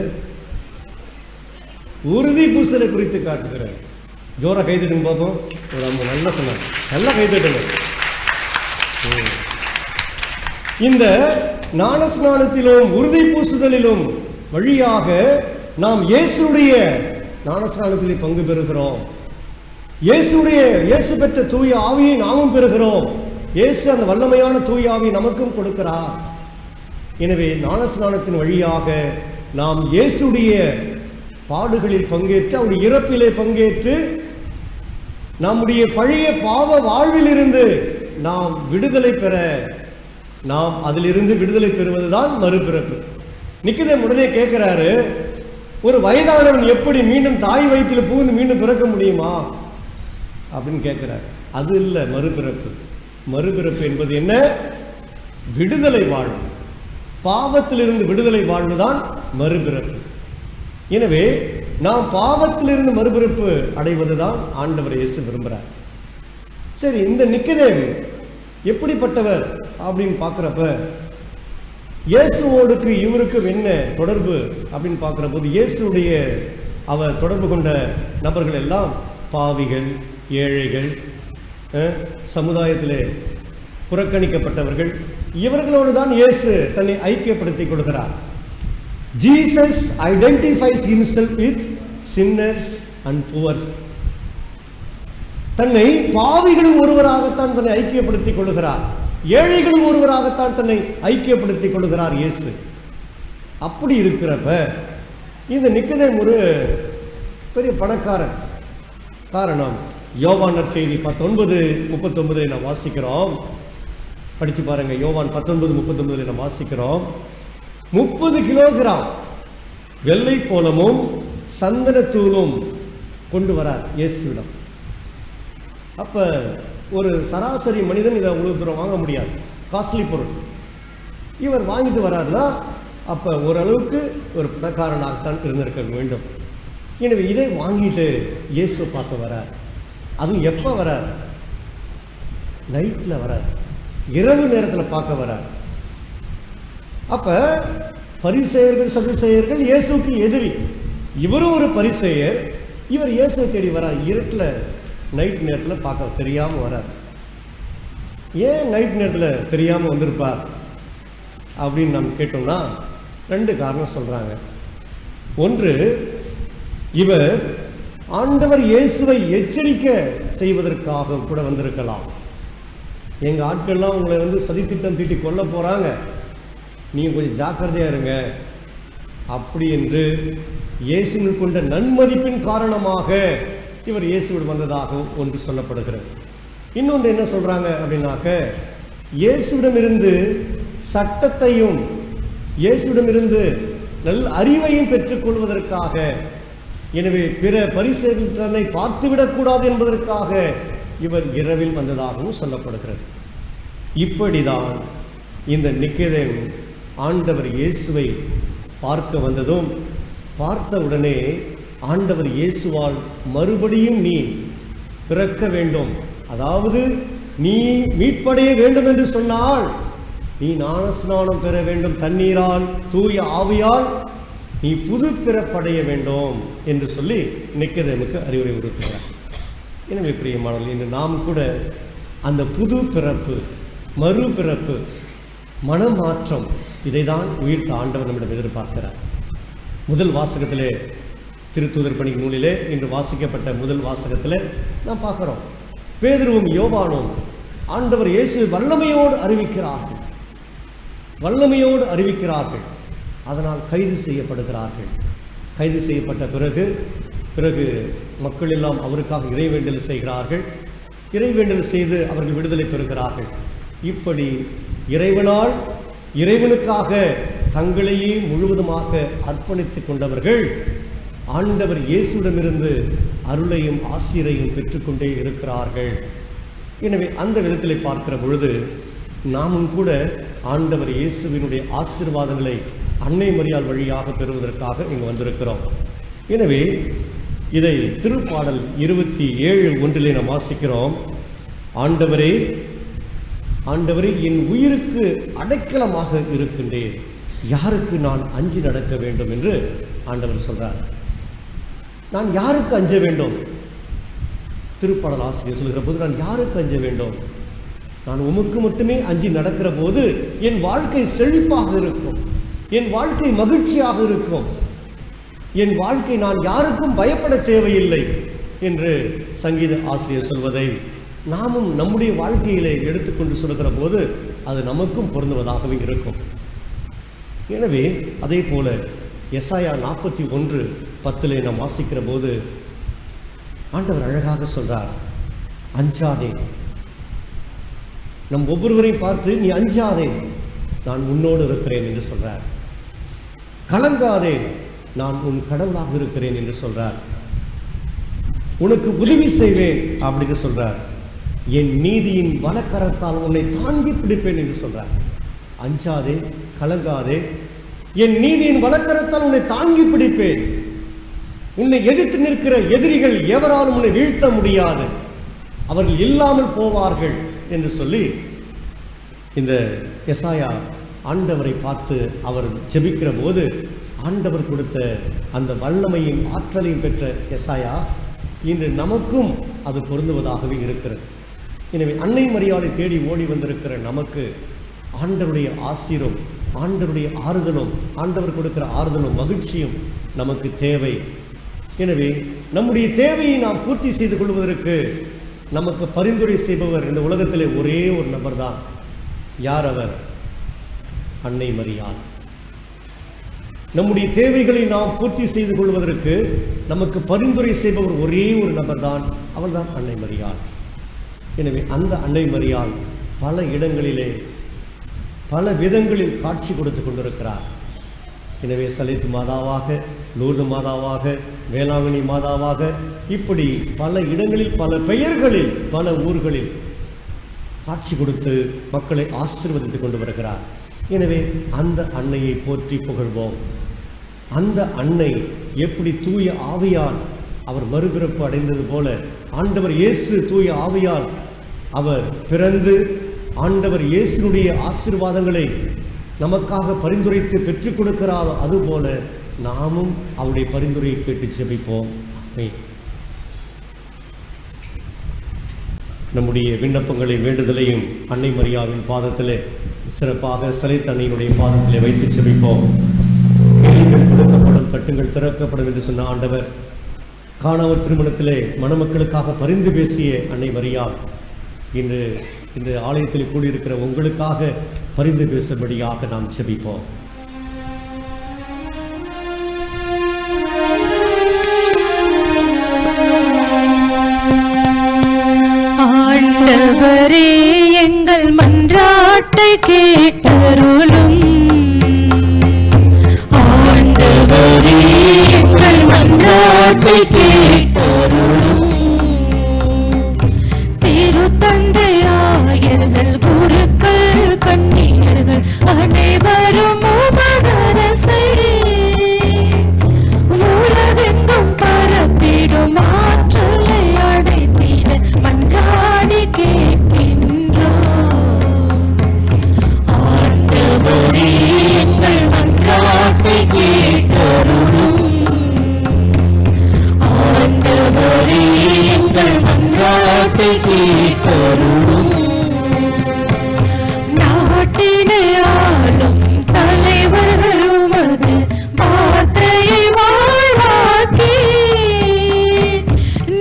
உறுதி பூசலை குறித்து காட்டுகிறது. ஜோரா கைதட்டுங்க பார்ப்போம். ஒரு அம்மா நல்லா சொன்னாங்க, நல்லா கைதட்டுங்க. இந்த ஞானஸ்நானத்திலும் உறுதி பூசுதலிலும் வழியாக நாம் இயேசுடைய ஞானஸ்நானத்திலே பங்கு பெறுகிறோம். இயேசு பெற்ற தூய ஆவியை நாமும் பெறுகிறோம். இயேசு அந்த வல்லமையான தூய ஆவியை நமக்கும் கொடுக்கிறார். எனவே ஞானஸ்நானத்தின் வழியாக நாம் இயேசுடைய பாடுகளில் பங்கேற்று, அவருடைய இறப்பிலே பங்கேற்று, நம்முடைய பழைய பாவ வாழ்வில் இருந்து நாம் விடுதலை பெற, நாம் அதிலிருந்து விடுதலை பெறுவதுதான் மறுபிறப்பு. நிக்கதேம் உடனே கேட்கிறாரு, ஒரு வயதானவன் எப்படி மீண்டும் தாய் வயிற்றில் புகுந்து மீண்டும் பிறக்க முடியுமா அப்படின்னு கேட்கிறார். அது இல்லை மறுபிறப்பு. மறுபிறப்பு என்பது என்ன? விடுதலை வாழ்வு. பாவத்திலிருந்து விடுதலை வாழ்வுதான் மறுபிறப்பு. எனவே நாம் பாவத்திலிருந்து மறுபிறப்பு அடைவதுதான் ஆண்டவர் இயேசு விரும்புகிறார். சரி, இந்த நிக்கதேம் எப்படிப்பட்டவர் அப்படின்னு பார்க்குறப்ப, இயேசுவோடுக்கு இவருக்கும் என்ன தொடர்பு அப்படின்னு பார்க்குற போது, இயேசுடைய அவர் தொடர்பு கொண்ட நபர்கள் எல்லாம் பாவிகள், ஏழைகள், சமுதாயத்திலே புறக்கணிக்கப்பட்டவர்கள். இவர்களோடு தான் இயேசு தன்னை ஐக்கியப்படுத்திக் கொள்கிறார். Jesus identifies himself with sinners and poor. தன்னை பாவிகள் ஒருவராகத்தான் தன்னை ஐக்கியப்படுத்திக் கொள்கிறார். ஏழைகள் ஒருவராகத்தான் தன்னை ஐக்கியப்படுத்திக் கொள்கிறார் இயேசு. அப்படி இருக்கிறப்ப இந்த நிக்கதேம் ஒரு பெரிய பணக்காரன். காரணம், யோவான் நற்செய்தி 19:39 நாம் வாசிக்கிறோம். படிச்சு பாருங்க. யோவான் 19:39 நாம் வாசிக்கிறோம். 30 கிலோகிராம் வெள்ளை போலமும் சந்தனத்தூளும் கொண்டு வரார் இயேசுவிடம். அப்ப ஒரு சராசரி மனிதன் இதை அவ்வளவு தூரம் வாங்க முடியாது, காஸ்ட்லி பொருள். இவர் வாங்கிட்டு வராருன்னா அப்ப ஓரளவுக்கு ஒரு பணக்காரனாகத்தான் இருந்திருக்க வேண்டும். எனவே இதை வாங்கிட்டு இயேசு பார்க்க வரார். அதுவும் எப்ப வரார்? நைட்ல வரார், இரவு நேரத்தில் பார்க்க வரார். அப்ப பரிசேயர்கள், சதுசேயர்கள் இயேசுக்கு எதிரி. இவரும் ஒரு பரிசேயர். இவர் இயேசுவை தேடி வரார். இருட்டில் நைட் நேரத்தில் பார்க்க தெரியாம வரார். ஏன் நைட் நேரத்தில் தெரியாம வந்திருப்பார் அப்படின்னு நாம் கேட்டோம்னா 2 காரணம் சொல்றாங்க. ஒன்று, இவர் ஆண்டவர் இயேசுவை எச்சரிக்க செய்வதற்காக கூட வந்திருக்கலாம். எங்க ஆட்கள்லாம் உங்களை சதித்திட்டம் தீட்டி கொல்ல போறாங்க, நீங்க கொஞ்சம் ஜாக்கிரதையா இருங்க அப்படி என்று இயேசுவில் கொண்ட நன்மதிப்பின் காரணமாக இவர் இயேசுவிடம் வந்ததாக ஒன்று சொல்லப்படுகிறது. இன்னொன்று என்ன சொல்றாங்க அப்படின்னாக்க, இயேசுவிடமிருந்து சட்டத்தையும் இயேசுவிடமிருந்து நல்ல அறிவையும் பெற்றுக்கொள்வதற்காக, எனவே பிற பரிசேயர்கள் தன்னை பார்த்துவிடக்கூடாது என்பதற்காக இவர் இரவில் வந்ததாகவும் சொல்லப்படுகிறது. இப்படிதான் இந்த நிக்கதேம் ஆண்டவர் இயேசுவை பார்க்க வந்ததும், பார்த்த உடனே ஆண்டவர் இயேசுவால் மறுபடியும் நீ பிறக்க வேண்டும், அதாவது நீ மீட்படைய வேண்டும் என்று சொன்னால் நீ ஞானஸ்நானம் பெற வேண்டும், தண்ணீரால் தூய ஆவியால் நீ புது பிறப்படைய வேண்டும் என்று சொல்லி நிக்கதேமுக்கு அறிவுரை உறுத்துகிறார். எனவே பிரியமானவர்களே, இன்று நாம் கூட அந்த புது பிறப்பு, மறுபிறப்பு, மனமாற்றம், இதைதான் உயிர்த்த ஆண்டவர் நம்மிடம் எதிர்பார்க்கிறார். முதல் வாசகத்திலே, திருத்தூதர் பணி நூலிலே இன்று வாசிக்கப்பட்ட முதல் வாசகத்திலே நாம் பார்க்கிறோம், பேதுருவும் யோவானும் ஆண்டவர் இயேசு வல்லமையோடு அறிவிக்கிறார்கள். அதனால் கைது செய்யப்படுகிறார்கள். கைது செய்யப்பட்ட பிறகு மக்கள் எல்லாம் அவருக்காக இறைவேண்டல் செய்கிறார்கள். இறைவேண்டல் செய்து அவர்கள் விடுதலை பெறுகிறார்கள். இப்படி இறைவனுக்காக தங்களையே முழுவதுமாக அர்ப்பணித்துக் கொண்டவர்கள் ஆண்டவர் இயேசுவிடமிருந்து அருளையும் ஆசீரையும் பெற்றுக்கொண்டே இருக்கிறார்கள். எனவே அந்த விதத்தில் பார்க்கிற பொழுது நாமும் கூட ஆண்டவர் இயேசுவினுடைய ஆசீர்வாதங்களை அன்னை மரியாள் வழியாக பெறுவதற்காக இங்கு வந்திருக்கிறோம். எனவே இதை திருப்பாடல் 27:1 நாம் வாசிக்கிறோம். ஆண்டவரே என் உயிருக்கு அடைக்கலமாக இருக்கின்றேன், யாருக்கு நான் அஞ்சி நடக்க வேண்டும் என்று ஆண்டவர் சொல்றார். நான் யாருக்கு அஞ்ச வேண்டும்? திருப்பாடல் ஆசிரியர் சொல்கிற போது, நான் யாருக்கு அஞ்ச வேண்டும்? நான் உமக்கு மட்டுமே அஞ்சி நடக்கிற போது என் வாழ்க்கை செழிப்பாக இருக்கும், என் வாழ்க்கை மகிழ்ச்சியாக இருக்கும், என் வாழ்க்கை நான் யாருக்கும் பயப்பட தேவையில்லை என்று சங்கீத ஆசிரியர் சொல்வதை நாமும் நம்முடைய வாழ்க்கையிலே எடுத்துக்கொண்டு சொல்கிற போது அது நமக்கும் பொருந்துவதாகவே இருக்கும். எனவே அதே போல எசாயா 41:10 நாம் வாசிக்கிற போது ஆண்டவர் அழகாக சொல்றார், அஞ்சாதே. நம் ஒவ்வொருவரையும் பார்த்து நீ அஞ்சாதே, நான் உன்னோடு இருக்கிறேன் என்று சொல்றார். கலங்காதே, நான் உன் கடவுளாக இருக்கிறேன் என்று சொல்றார். உனக்கு உதவி செய்வேன் அப்படின்னு சொல்றார். என் நீதியின் வலக்கரத்தால் உன்னை தாங்கி பிடிப்பேன் என்று சொல்றார். அஞ்சாதே, கலங்காதே, என் நீதியின் வலக்கரத்தால் உன்னை தாங்கி பிடிப்பேன். உன்னை எதிர்த்து நிற்கிற எதிரிகள் எவராலும் உன்னை வீழ்த்த முடியாது, அவர்கள் இல்லாமல் போவார்கள் என்று சொல்லி இந்த எசாயா ஆண்டவரை பார்த்து அவர் ஜெபிக்கிற போது ஆண்டவர் கொடுத்த அந்த வல்லமையும் ஆற்றலையும் பெற்ற எசாயா இன்று நமக்கும் அது பொருந்துவதாகவே இருக்கிறது. எனவே அன்னை மரியாதை தேடி ஓடி வந்திருக்கிற நமக்கு ஆண்டவருடைய ஆசீரும், ஆண்டவருடைய ஆறுதலும், ஆண்டவர் கொடுக்கிற ஆறுதலும் மகிழ்ச்சியும் நமக்கு தேவை. எனவே நம்முடைய தேவையை நாம் பூர்த்தி செய்து கொள்வதற்கு நமக்கு பரிந்துரை செய்பவர் இந்த உலகத்திலே ஒரே ஒரு நபர் தான். யார் அவர்? அன்னை மரியாள். நம்முடைய தேவைகளை நாம் பூர்த்தி செய்து கொள்வதற்கு நமக்கு பரிந்துரை செய்பவர் ஒரே ஒரு நபர் தான், அவள் தான் அன்னை மரியாள். எனவே அந்த அன்னை மரியாள் பல இடங்களிலே பல விதங்களில் காட்சி கொடுத்து கொண்டிருக்கிறார். எனவே சலேத்து மாதாவாக, லூர்து மாதாவாக, வேளாங்கண்ணி மாதாவாக, இப்படி பல இடங்களில் பல பெயர்களில் பல ஊர்களில் காட்சி கொடுத்து மக்களை ஆசீர்வதித்துக் கொண்டு வருகிறார். எனவே அந்த அன்னையை போற்றி புகழ்வோம். அந்த அன்னை எப்படி தூய ஆவியால் அவர் மறுபிறப்பு அடைந்தது போல ஆண்டவர் இயேசு தூய ஆவியால் அவர் பிறந்து ஆண்டவர் இயேசுனுடைய ஆசீர்வாதங்களை நமக்காக பரிந்துரைத்து பெற்றுக் கொடுக்கிறார். அதுபோல நாமும் அவருடைய பரிந்துரையை கேட்டு ஜெபிப்போம். நம்முடைய விண்ணப்பங்களை வேண்டுதலையும் அன்னை மரியாவின் பாதத்திலே, சிறப்பாக சலேத் அன்னையினுடைய பாதத்திலே வைத்து ஜெபிப்போம். கேள்விகள் கொடுக்கப்படும், தட்டுங்கள் திறக்கப்படும் என்று சொன்ன ஆண்டவர், கானாவூர் திருமணத்திலே மணமக்களுக்காக பரிந்து பேசிய அன்னை மரியாள் இன்று இந்த ஆலயத்தில் கூடியிருக்கிற உங்களுக்காக பரிந்து பேசும்படியாக நாம் செபிப்போம். ஆண்டவரே, எங்கள் மன்றாட்டை கேட்டருளும். ஆண்டவரே, எங்கள் மன்றாட்டை கேட்டருளும். திருத்தந்தையாயர்கள், குருக்கள், கன்னியர்கள் அனைவரும் உமதரசை உலகெங்கும் பரப்பிடும் ஆற்றலை அடைத்திட மன்றாடி கேட்கின்றோம். ஆண்டவரே, எங்கள் மன்றாட்டை கேட்டருளும். ஆண்டவரே, எங்கள் மன்றாட்டை கேட்டருளும். நாட்டினை ஆளும் தலைவர்கள் உமது வார்த்தையை வாழ்வாக்கி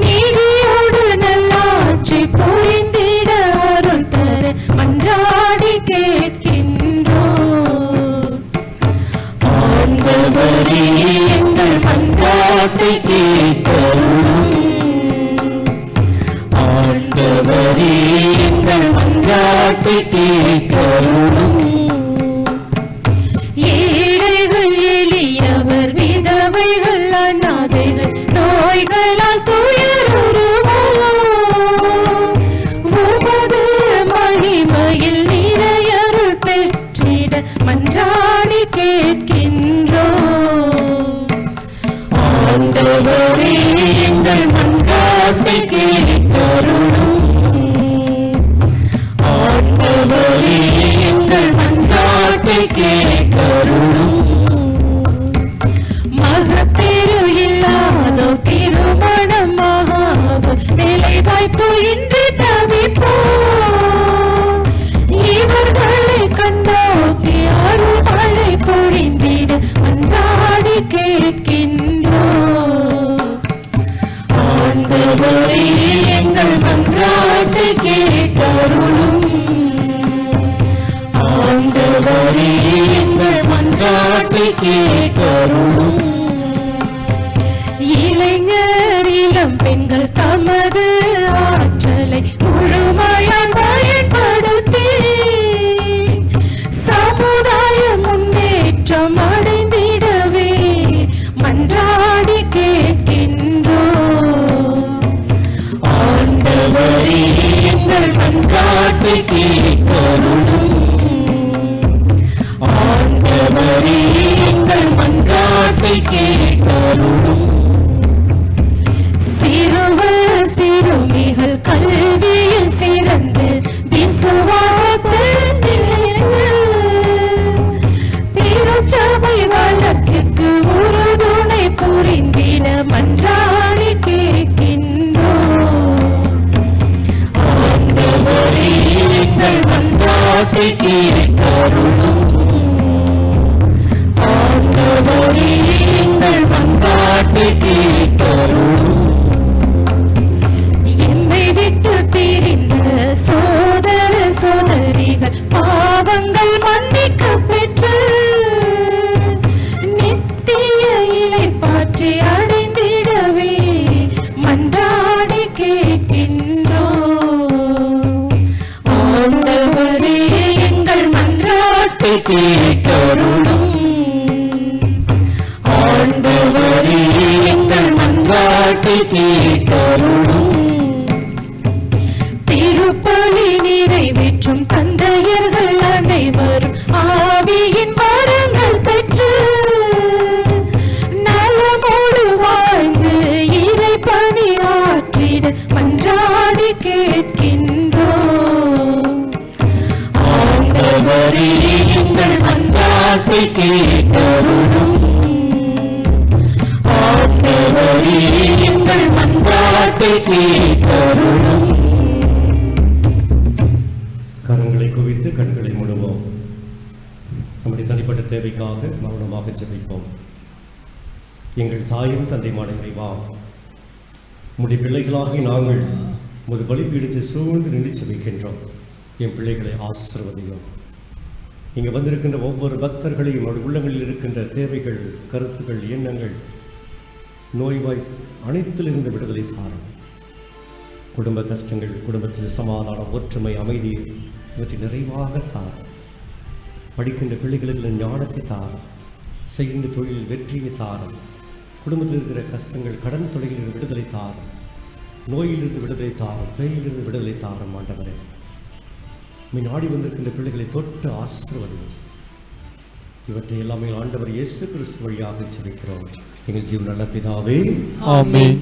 நீதியோடு நல்லாட்சி புரிந்திட அருள் தர மன்றாடி கேட்கின்றோம். ஆண்டவரே, எங்கள் மன்றாட்டை கேட்டருளும். ஆண்டவரே, எங்கள் மன்றாட்டை கேட்டருளும். ஏழைகள், எளியவர், விதவைகள், அநாதைகள், நோய்களால் துயருறுவோர் உமது மகிமையில் நிறையருள் பெற்றிட மன்றாடி கேட்கின்றோம். ஆண்டவரே, எங்கள் மன்றாட்டை கேட்டருளும். ஆண்டவரே, எங்கள் மன்றாட்டை கேட்டருளும். மகப்பேறு இல்லாதோர், திருமணமாகாதோர், வேலை வாய்ப்பு இன்றி தவிப்போர் இவர்களை கண்ணோக்கி அருள் மழை பொழிந்திட மன்றாடி கேட்கின்றோம். ஆண்டவரே, எங்கள் மன்றாட்டை கேட்டருளும். ஆண்டவரே, எங்கள் மன்றாட்டை கேட்டருளும். இளைஞர், இளம் பெண்கள் தமது ஆற்றலை முழுமையாய் பயன்படுத்தி சமுதாய முன்னேற்றம் அடைந்திடவே மன்றாடி கேட்கின்றோம். ஆண்டவரே, எங்கள் மன்றாட்டை கேட்டருளும். ஆண்டவரே, எங்கள் மன்றாட்டை கேட்டருளும். சிறுவர், சிறுமிகள் கல்வியில் சிறந்து விசுவாசத்தில் நிலைத்து திருச்சபை வளர்ச்சிக்கு உறுதுணை புரிந்திட மன்றாடி கேட்கின்றோம். ஆண்டவரே, எங்கள் மன்றாட்டை கேட்டருளும். ஆண்டவரே, எங்கள் மன்றாட்டை கேட்டருளும். எம்மை விட்டு பிரிந்த சோதர சோதரிகள் பாவங்கள் மன்னிக்க பெற்று நித்திய இளைப்பாற்றி அடைந்திடவே மன்றாடி கேட்கின்றோம். ஆண்டவரே, எங்கள் மன்றாட்டை கேட்டருளும். ஆண்டவரே, எங்கள் மன்றாட்டை கேட்டருளும். திருப்பலி நிறைவேற்றும் தந்தையர்கள் அனைவரும் ஆவியின் வரங்கள் பெற்று நலமோடு வாழ்ந்து இறை பணி ஆற்றிட மன்றாடி கேட்கின்றோம். ஆண்டவரே, எங்கள் மன்றாட்டை கேட்டருளும். ஆண்டவரே, எங்கள் மன்றாட்டை கேட்டருளும். கரங்களை குவித்து கண்களை மூடுவோம். நம்முடைய தனிப்பட்ட தேவைக்காக மௌனமாக ஜெபிப்போம். எங்கள் தாயும் தந்தையுமான இறைவா, உம்முடைய பிள்ளைகளாகி நாங்கள் உமது பலிபீடத்தை சூழ்ந்து நின்று ஜெபிக்கின்றோம். என் பிள்ளைகளை ஆசீர்வதியும். இங்கே வந்திருக்கின்ற ஒவ்வொரு பக்தர்களையும் அவருடைய உள்ளங்களில் இருக்கின்ற தேவைகள், கருத்துக்கள், எண்ணங்கள், நோய்வாய் அனைத்திலிருந்து விடுதலை தாரும். குடும்ப கஷ்டங்கள், குடும்பத்தில் சமாதானம், ஒற்றுமை, அமைதி இவற்றை நிறைவாக தாரும். படிக்கின்ற பிள்ளைகளுக்கு ஞானத்தை தாரும். செய்கின்ற தொழிலில் வெற்றியை தாரும். குடும்பத்தில் இருக்கிற கஷ்டங்கள், கடன் தொழிலில் விடுதலை தாரும். நோயிலிருந்து விடுதலை தாரும். பேயிலிருந்து விடுதலை தாரும். ஆண்டவரே, நாடி வந்திருக்கின்ற பிள்ளைகளை தொட்டு ஆசீர்வதியும். இவற்றை எல்லாமே ஆண்டவர் இயேசு கிறிஸ்து வழியாக ஜெபிக்கிறோம் எங்கள் ஜீவன் நல்ல பிதாவே, ஆமென்.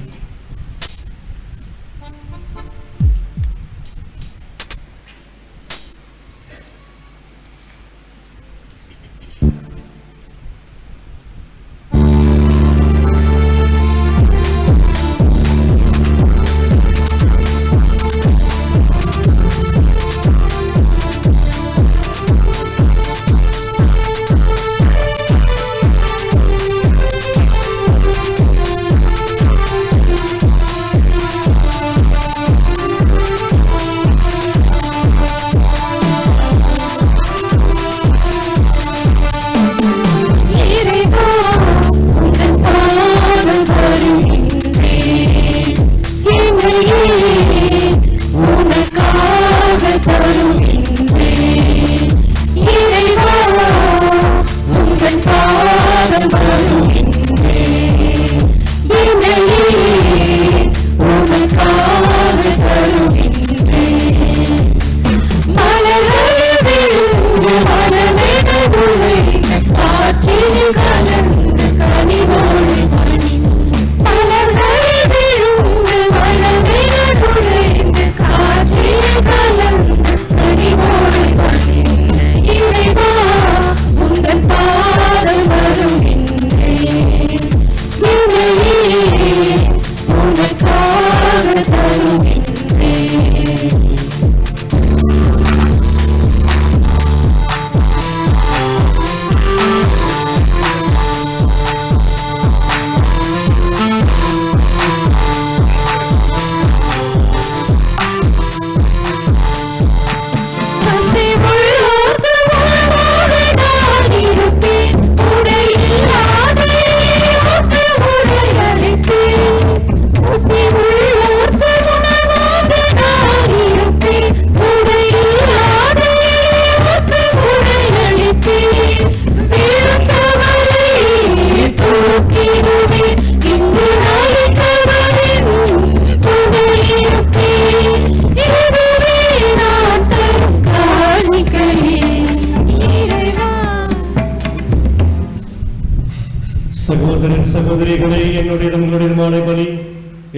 சகோதரன் சகோதரிகளே, என்னுடைய உங்களுடையமான பலி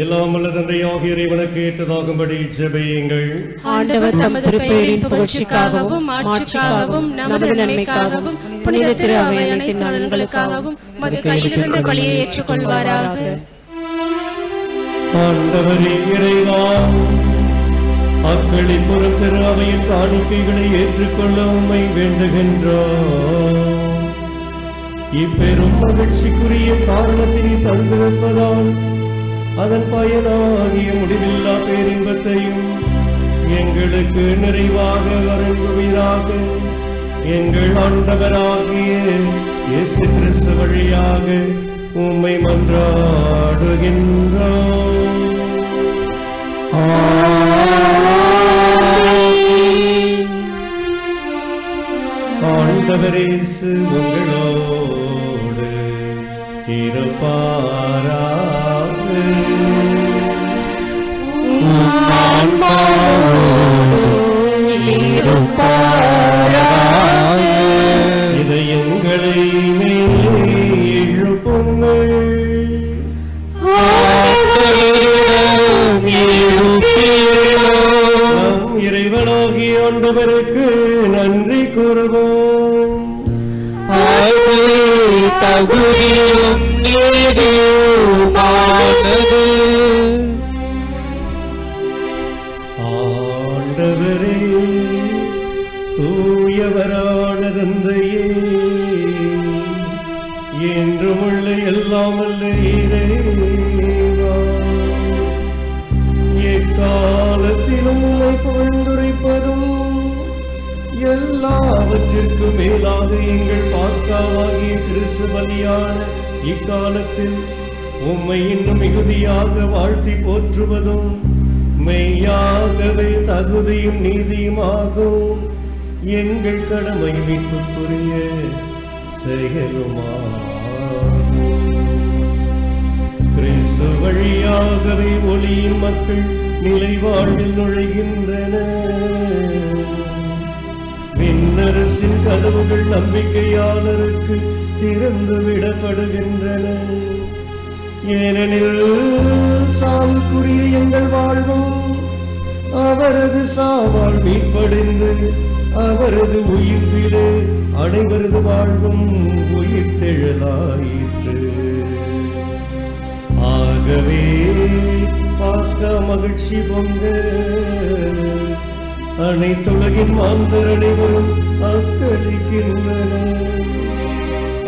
எல்லாம் வல்ல தந்தையாகிய இறைவனுக்கு ஏற்றதாகும்படி ஜெபியுங்கள். ஆண்டவர் தம் திருப்பெயரின் புகழ்ச்சிக்காகவும் மாட்சிக்காகவும் நமது நன்மைக்காகவும் புனித திரு அவை அனைத்தின் நலன்களுக்காகவும் மது கையிலிருந்த பலியை ஏற்றுக்கொள்வாராக. ஆண்டவரே இறைவா, அக்களின் புறம் திரு அவையின் காணிக்கைகளை ஏற்றுக்கொள்ள உம்மை வேண்டுகின்றோம். இப்பெரும் மகிழ்ச்சிக்குரிய காரணத்தினை தந்திருப்பதால் அதன் பயனாகிய முடிவில்லா பேரின்பத்தையும் எங்களுக்கு நிறைவாக வழங்குவீராக. எங்கள் ஆண்டவராகிய இயேசு கிறிஸ்து வழியாக உம்மை மன்றாடுகின்றோம். ஆண்டவர் இயேசு உங்களோடு இருப்பாராக. இதயங்களை எழுப்புங்கள். நம் இறைவனாகிய ஆண்டவருக்கு நன்றி கூறுவோம். ஆண்டவரே, தூயவரான தந்தையே, என்றுமுள்ள எல்லாம் வல்ல இறைவா, எக்காலத்திலும் உம்மை புகழ்ந்துரைப்பதும் எல்லாவற்றிற்கும் மேலாக எங்கள் பாஸ்காவாகிய கிறிஸ்து பலியான இக்காலத்தில் உம்மை இன்னும் மிகுதியாக வாழ்த்தி போற்றுவதும் மெய்யாகவே தகுதியும் நீதியுமாகும் எங்கள் கடமை மீட்புக்குரிய செயலுமாகும். கிறிஸ்து வழியாகவே ஒளியின் மக்கள் நிலை வாழ்வில் நுழைகின்றனர். விண்ணரசின் கதவுகள் நம்பிக்கையாளருக்கு திறந்து விடப்படுகின்றன. ஏனெனில் சாவுக்குரிய எங்கள் வாழ்வும் அவரது சாவால் மீட்படைந்து அவரது உயிர்ப்பிலே அனைவரது வாழ்வும் உயிர்த்தெழலாயிற்று. ஆகவே பாஸ்கா மகிழ்ச்சி பொங்க அனைத்துலகின் மாந்தர் அனைவரும் அக்களிக்கின்றனர்.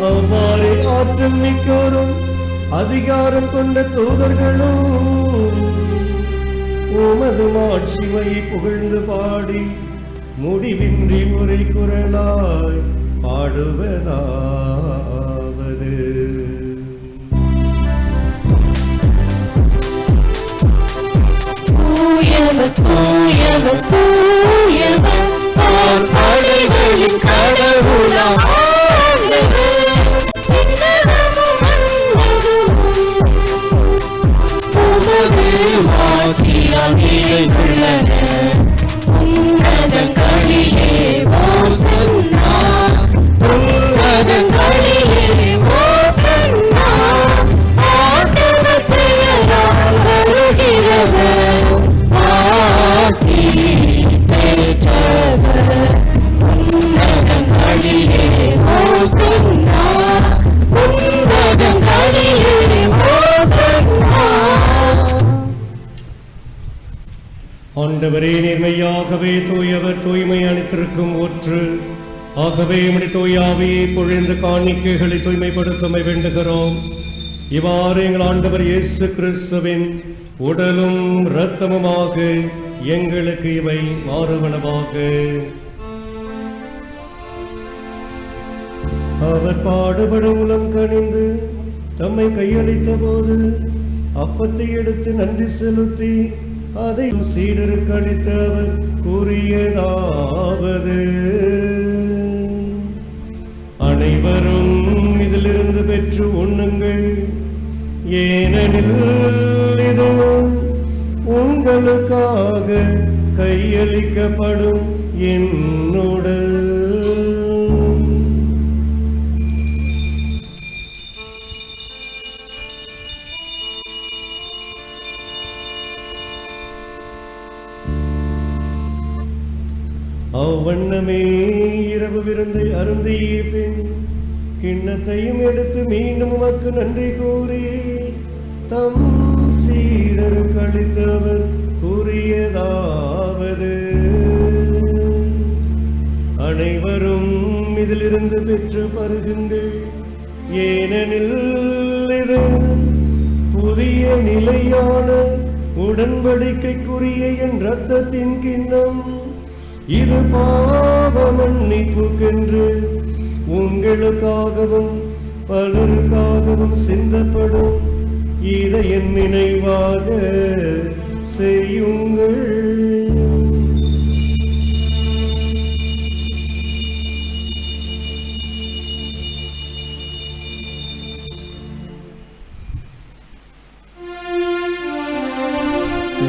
அவ்வாறே ஆற்றல் மிக்கோரும் அதிகாரம் கொண்ட தூதர்களும் உமது மாட்சிமையை புகழ்ந்து பாடி முடிவின்றி ஒரே குரலாய் பாடுவதாவது. தூயவர் தூயவர் தூயவர் படைகளின் கடவுளாம் ஆண்டவர். உமது ஆட்சியால் நிறைந்துள்ளன. உன்னதங்களிலே ஓசன்னா, உன்னதங்களிலே ஓசன்னா. ஆண்டவர் பெயரால் வருகிறவர் ஆசி பெற்றவர். உன்னதங்களிலே ஓசன்னா, உன்னதங்களிலே ஓசன்னா. ஆண்டவரே, நேர்மையாகவே தூயவர், தூய்மை அனைத்திற்கும் ஊற்று. ஆகவே உம்முடைய தூய ஆவியை பொழிந்து காணிக்கைகளை தூய்மைப்படுத்தமை வேண்டுகிறோம். இவ்வாறு எங்கள் ஆண்டவர் இயேசு கிறிஸ்துவின் உடலும் இரத்தமுமாக எங்களுக்கு இவை மாறுவனவாக. அவர் பாடுபட உளம் கனிந்து தம்மை கையளித்த போது அப்பத்தை எடுத்து நன்றி செலுத்தி அதை சீடருக்கு அளித்து அவர் கூறியதாவது: அனைவரும் இதிலிருந்து பெற்று உண்ணுங்கள், ஏனெனில் இது உங்களுக்காக கையளிக்கப்படும் என் உடல். அவ்வண்ணமே இரவு விருந்தை அருந்திய பின் கிண்ணத்தையும் எடுத்து மீண்டும் உமக்கு நன்றி கூறி தம் சீடருக்கு அளித்து அவர் கூறியதாவது: அனைவரும் இதிலிருந்து பெற்று பருகுங்கள், ஏனெனில் இது புதிய நிலையான உடன்படிக்கைக்குரிய என் இரத்தத்தின் கிண்ணம். இது பாவ மன்னிப்புக்கென்று உங்களுக்காகவும் பலருக்காகவும் சிந்தப்படும். இதை என் நினைவாக செய்யுங்கள்.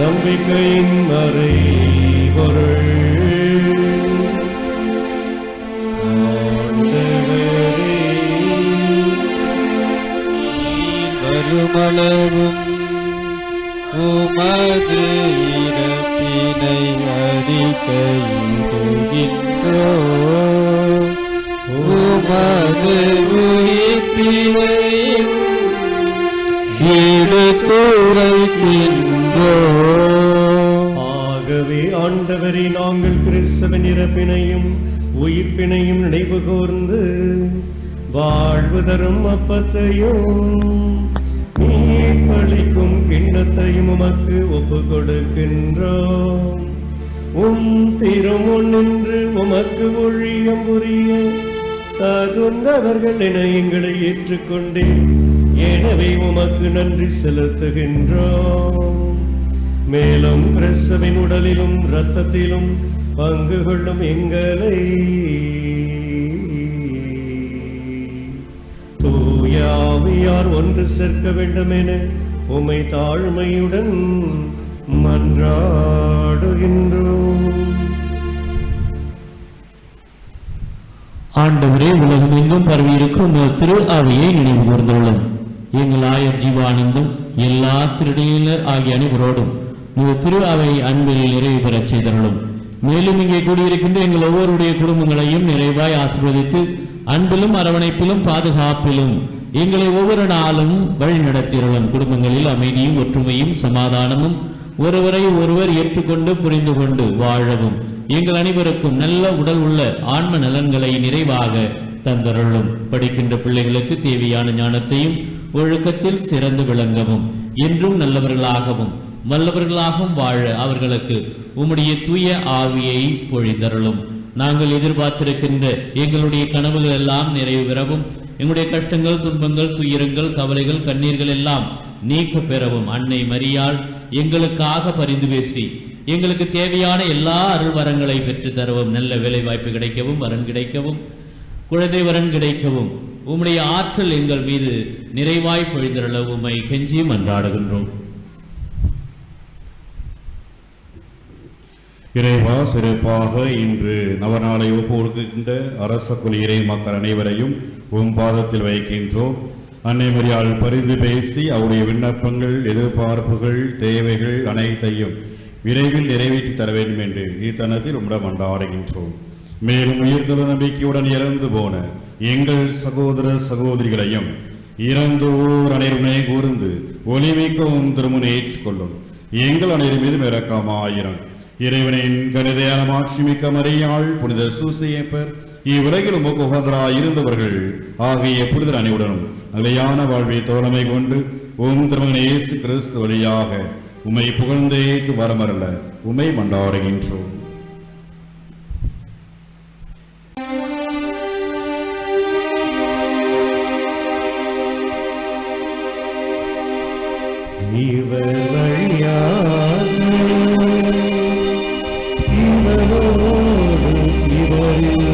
நம்பிக்கையின் மறைபொருள் வருமளவும் உமது இறப்பினை அறிக்கையிடுகின்றோம், உமது உயிர்ப்பினையும் எடுத்துரைக்கின்றோம். ஆகவே ஆண்டவரே, நாங்கள் கிறிஸ்துவின் இறப்பினையும் உயிர்ப்பினையும் நினைவு கூர்ந்து வாழ்வு தரும் அப்பத்தையும் மீட்பளிக்கும் கிண்ணத்தையும் உமக்கு ஒப்பு கொடுக்கின்றோம். திருமுன் நின்று உமக்கு ஊழியம் புரிய தகுந்தவர்கள் என எங்களை ஏற்றுக்கொண்டே, எனவே உமக்கு நன்றி செலுத்துகின்றோம். மேலும் கிறிஸ்துவின் உடலிலும் இரத்தத்திலும் பங்கு கொள்ளும் எங்களை தூய ஆவியார் ஒன்று சேர்க்க வேண்டும் என உம்மை தாழ்மையுடன் மன்றாடுகின்றோம். ஆண்டவரே, உலகமெங்கும் பரவியிருக்கும் திரு ஆவியை நினைவு கூர்ந்துள்ளோம். எங்கள் ஆயர் ஜீவானந்தும் எல்லா திருடியினர் ஆகிய அனைவரோடும் திரு ஆவை அன்பில் நிறைவு பெறச் செய்தருளும். மேலும் இங்கே கூடியிருக்கின்ற எங்கள் ஒவ்வொருடைய குடும்பங்களையும் நிறைவாய் ஆசீர்வதித்து அன்பிலும் அரவணைப்பிலும் பாதுகாப்பிலும் எங்களை ஒவ்வொரு நாளும் வழி நடத்தியருளும். குடும்பங்களில் அமைதியும் ஒற்றுமையும் சமாதானமும் ஒருவரை ஒருவர் ஏற்றுக்கொண்டு புரிந்து கொண்டு வாழவும் எங்கள் அனைவருக்கும் நல்ல உடல் உள்ள ஆன்ம நலன்களை நிறைவாக தந்தருளும். படிக்கின்ற பிள்ளைகளுக்கு தேவையான ஞானத்தையும் ஒழுக்கத்தில் சிறந்து விளங்கவும் என்றும் நல்லவர்களாகவும் வல்லவர்களாகவும் வாழ அவர்களுக்கு உம்முடைய தூய ஆவியை பொழிந்தருளும். நாங்கள் எதிர்பார்த்திருக்கின்ற எங்களுடைய கனவுகள் எல்லாம் நிறைவு பெறவும், எங்களுடைய கஷ்டங்கள், துன்பங்கள், துயரங்கள், கவலைகள், கண்ணீர்கள் எல்லாம் நீக்க பெறவும் அன்னை மரியாள் எங்களுக்காக பரிந்து பேசி எங்களுக்கு தேவையான எல்லா அருள் வரங்களை பெற்று தரவும், நல்ல வேலை வாய்ப்பு கிடைக்கவும், வரன் கிடைக்கவும், குழந்தை வரன் கிடைக்கவும் உம்முடைய ஆற்றல் எங்கள் மீது நிறைவாய் பொழிந்தருள உம்மை கெஞ்சி மன்றாடுகின்றோம். இறைவா, சிறப்பாக இன்று நவநாளை ஒப்பு கொடுக்கின்ற அரச குல இறை மக்கள் அனைவரையும் உம் பாதத்தில் வைக்கின்றோம். அன்னை மரியாள் பரிந்து பேசி அவருடைய விண்ணப்பங்கள், எதிர்பார்ப்புகள், தேவைகள் அனைத்தையும் விரைவில் நிறைவேற்றி தர வேண்டும் என்று இத்தனத்தில் உம்மிடம் மன்றாடுகின்றோம். மேலும் உயிர்த்தெழு நம்பிக்கையுடன் இறந்து போன எங்கள் சகோதர சகோதரிகளையும் இறந்தோர் அனைவருமே கூர்ந்து ஒளிமிக்கவும் திருமுனை ஏற்றுக்கொள்ளும். எங்கள் அனைவரும் மீதும் இரக்கமாயிரம். இறைவனின் கருதையான மாட்சிமிக்க மரியாள், புனித சூசையப்பர், இவ்வுலகில் உமக்கு உகந்தராய் இருந்தவர்கள் ஆகிய புனிதர் அனைவருடனும் நிலையான வாழ்வை தோழமை கொண்டு திருமகன் இயேசு கிறிஸ்து வழியாக உம்மை புகழ்ந்தேத்து வரமரல்ல உம்மை மன்றாடுகின்றோம். இவர் வழியாக இவரோடு இவரில்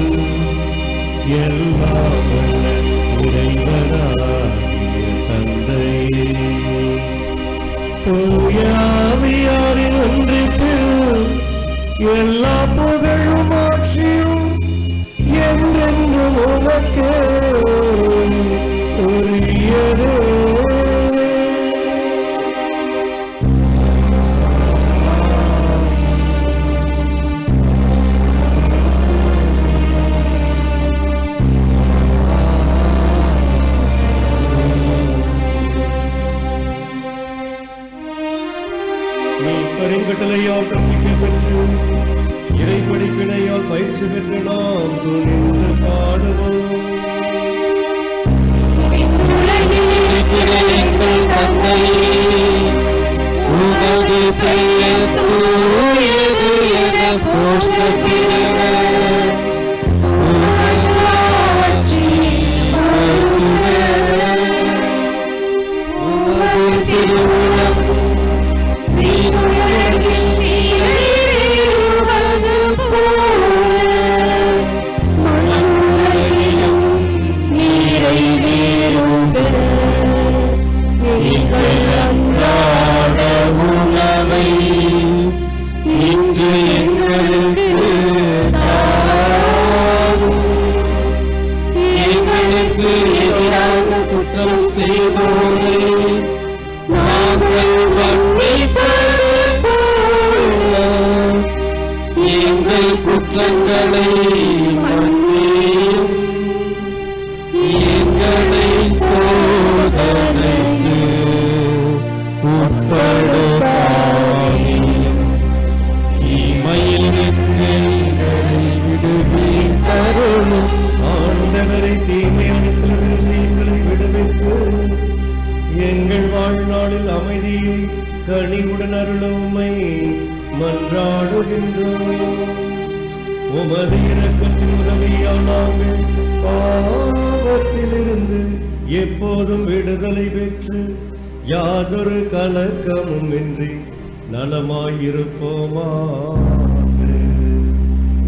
எல்லாம் வல்ல இறைவனாகிய தந்தையே, தூய ஆவியாரின் ஒன்றிப்பில் எல்லா புகழும் ஆட்சியும் என்றென்றும் உமக்கே உரியதே. கட்டளையால் கற்பிக்க பெற்று இறை படிப்பினையால் பயிற்சி பெற்று நாம் துணிந்து பாடுவோம். உமது பெயர் தூயது என போற்றப்படுக. உமது திருவுளம் குற்றங்களை மன்னியும், எங்களை சோதனைக்கு உட்படுத்தாதேயும், தீமையிலிருந்து எங்களை விடுவித்தருளும். ஆண்டவரை தீமை அனைத்திலிருந்து எங்களை விடுவித்து எங்கள் வாழ்நாளில் அமைதியை கனிவுடன் அருளுமை மன்றாடுகின்றோம். உமது இரக்கத்தின் உதவியால் நாங்கள் பாவத்திலிருந்து எப்போதும் விடுதலை பெற்று யாதொரு கலக்கமும் இன்றி நலமாயிருப்போமாக.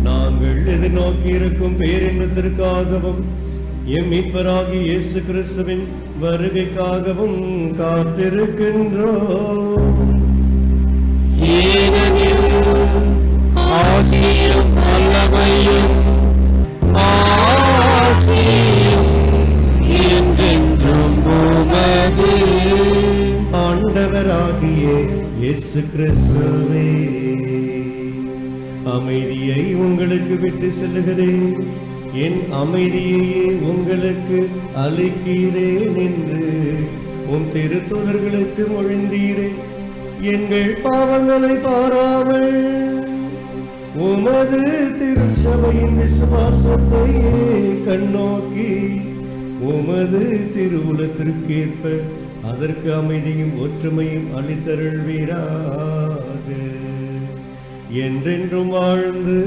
நாங்கள் எதிர்நோக்கி இருக்கும் பேரின்பத்திற்காகவும் எம் மீட்பராகிய இயேசு கிறிஸ்துவின் வருகைக்காகவும் காத்திருக்கின்றோம். ஆட்சியும் வல்லமையும் ஆட்சியும் என்றென்றும் உமது. ஆண்டவராகிய இயேசு கிறிஸ்துவே, அமைதியை உங்களுக்கு விட்டு செல்லுகிறேன், என் அமைதியையே உங்களுக்கு அளிக்கிறேன் என்று உம் திருத்தூதர்களுக்கு மொழிந்தீரே. எங்கள் பாவங்களை பாராமல் உமது திருச்சபையின் விசுவாசத்தை கண்ணோக்கி உமது திருவுலத்திற்கேற்ப அதற்கு அமைதியும் ஒற்றுமையும் அளித்தருள்வீராக. என்றென்றும் வாழ்ந்து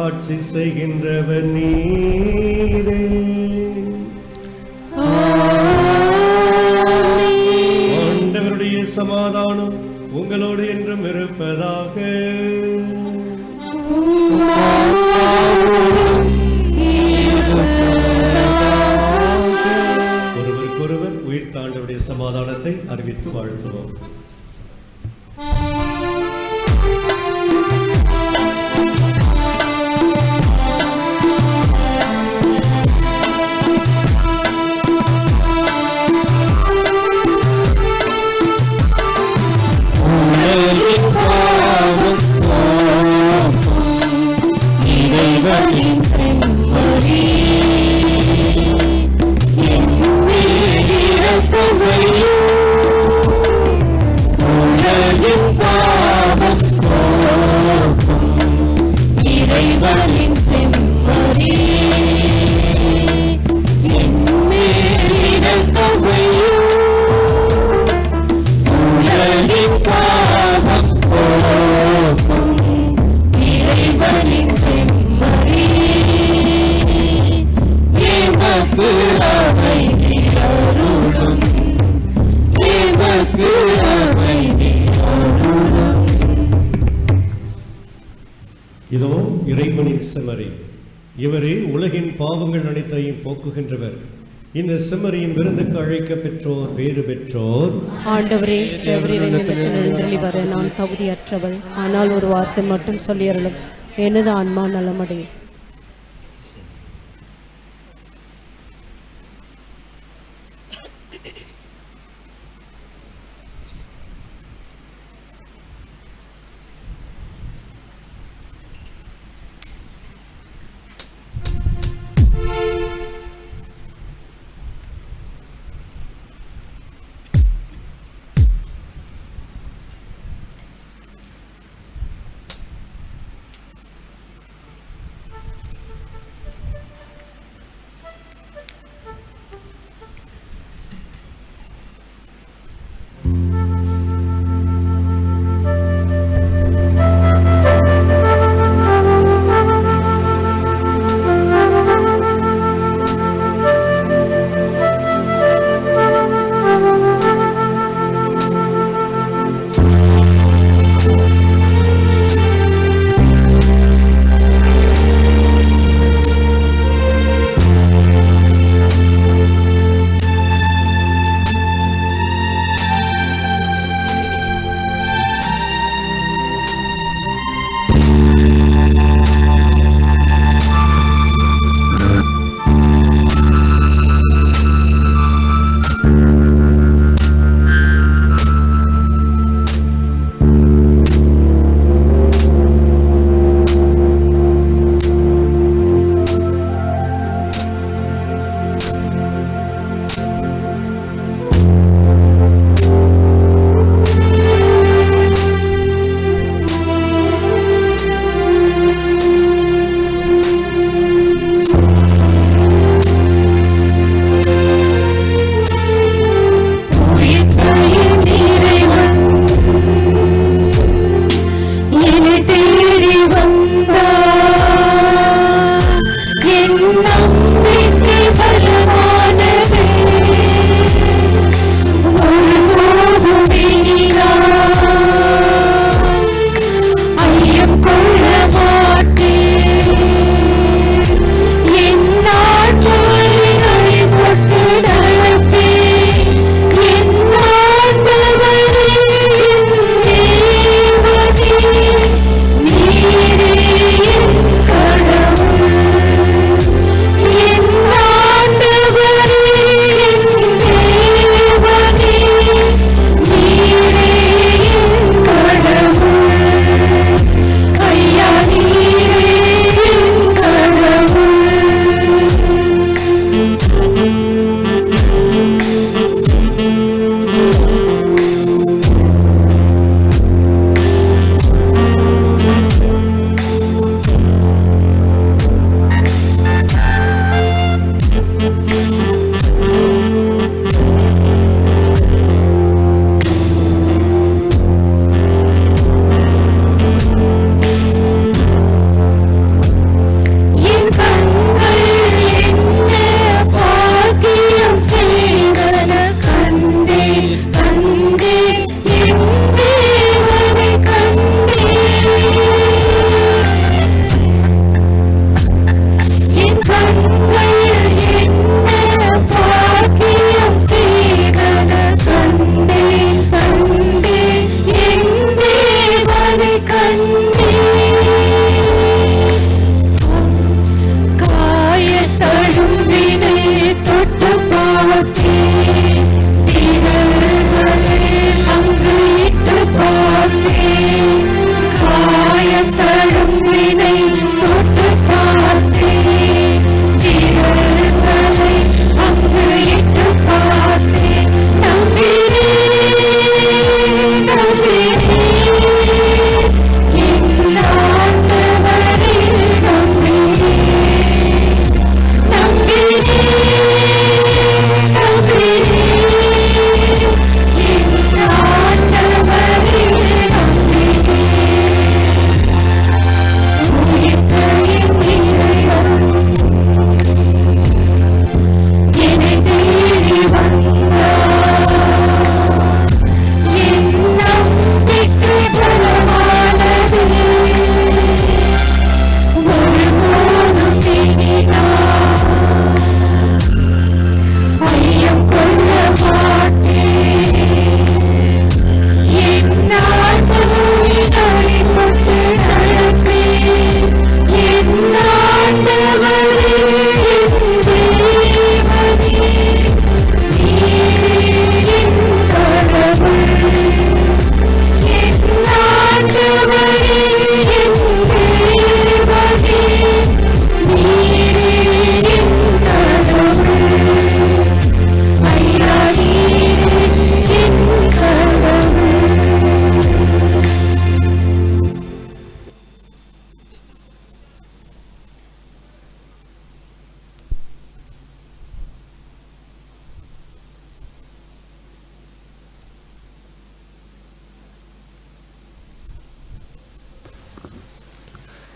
ஆட்சி செய்கின்றவர் நீரே. ஆண்டவருடைய சமாதானம் உங்களோடு என்றும் இருப்பதாக. ஒருவருக்கொருவர் உயிர் தாண்டவருடைய சமாதானத்தை அறிவித்து வாழ்த்துவோம். இதோ இறைவனின் செம்மறி, இவரே உலகின் பாவங்கள் அனைத்தையும் போக்குகின்றவர். இந்த செம்மறியின் விருந்துக்கு அழைக்க பெற்றோர் பேறு பெற்றோர். ஆண்டவரே, எழுந்தருளி வர நான் தகுதியற்றவள், ஆனால் ஒரு வார்த்தை மட்டும் சொல்லியருளும், எனது ஆன்மா நலமடையும்.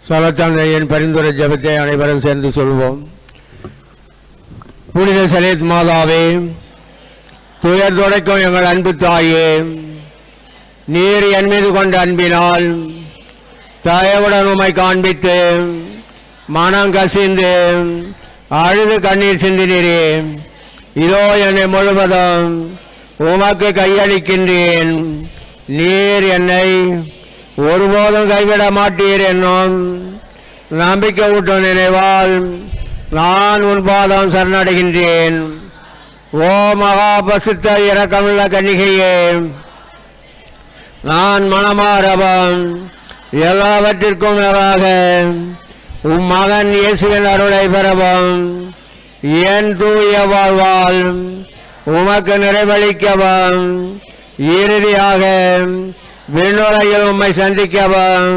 சலத்தந்தையின் பரிந்துரை ஜெபத்தை அனைவரும் சேர்ந்து சொல்வோம். புனித சலேத் மாதாவே, துயர் துடைக்கும் எங்கள் அன்பு தாயே, நீர் என் மீது கொண்ட அன்பினால் தயவுடன் உம்மை காண்பித்து மனம் கசிந்து அழுது கண்ணீர் சிந்தினீரே. இதோ என்னை முழுவதும் உமக்கு கையளிக்கின்றேன். நீர் என்னை ஒருபோதும் கைவிட மாட்டீர் என்னும் நம்பிக்கை ஊட்டும் நினைவால் நான் உன் பாதம் சரணடைகின்றேன். ஓ மகா பசுத்த இரக்கமுள்ள கன்னிகையே, நான் மனமாரவம் எல்லாவற்றிற்கும் மேலாக உம் மகன் இயேசுவின் அருளை பெறவும் என் தூய வாழ்வால் உமக்கு நிறைவளிக்கவும் இறுதியாக விண்ணுலகில் உம்மை சந்திக்கவும்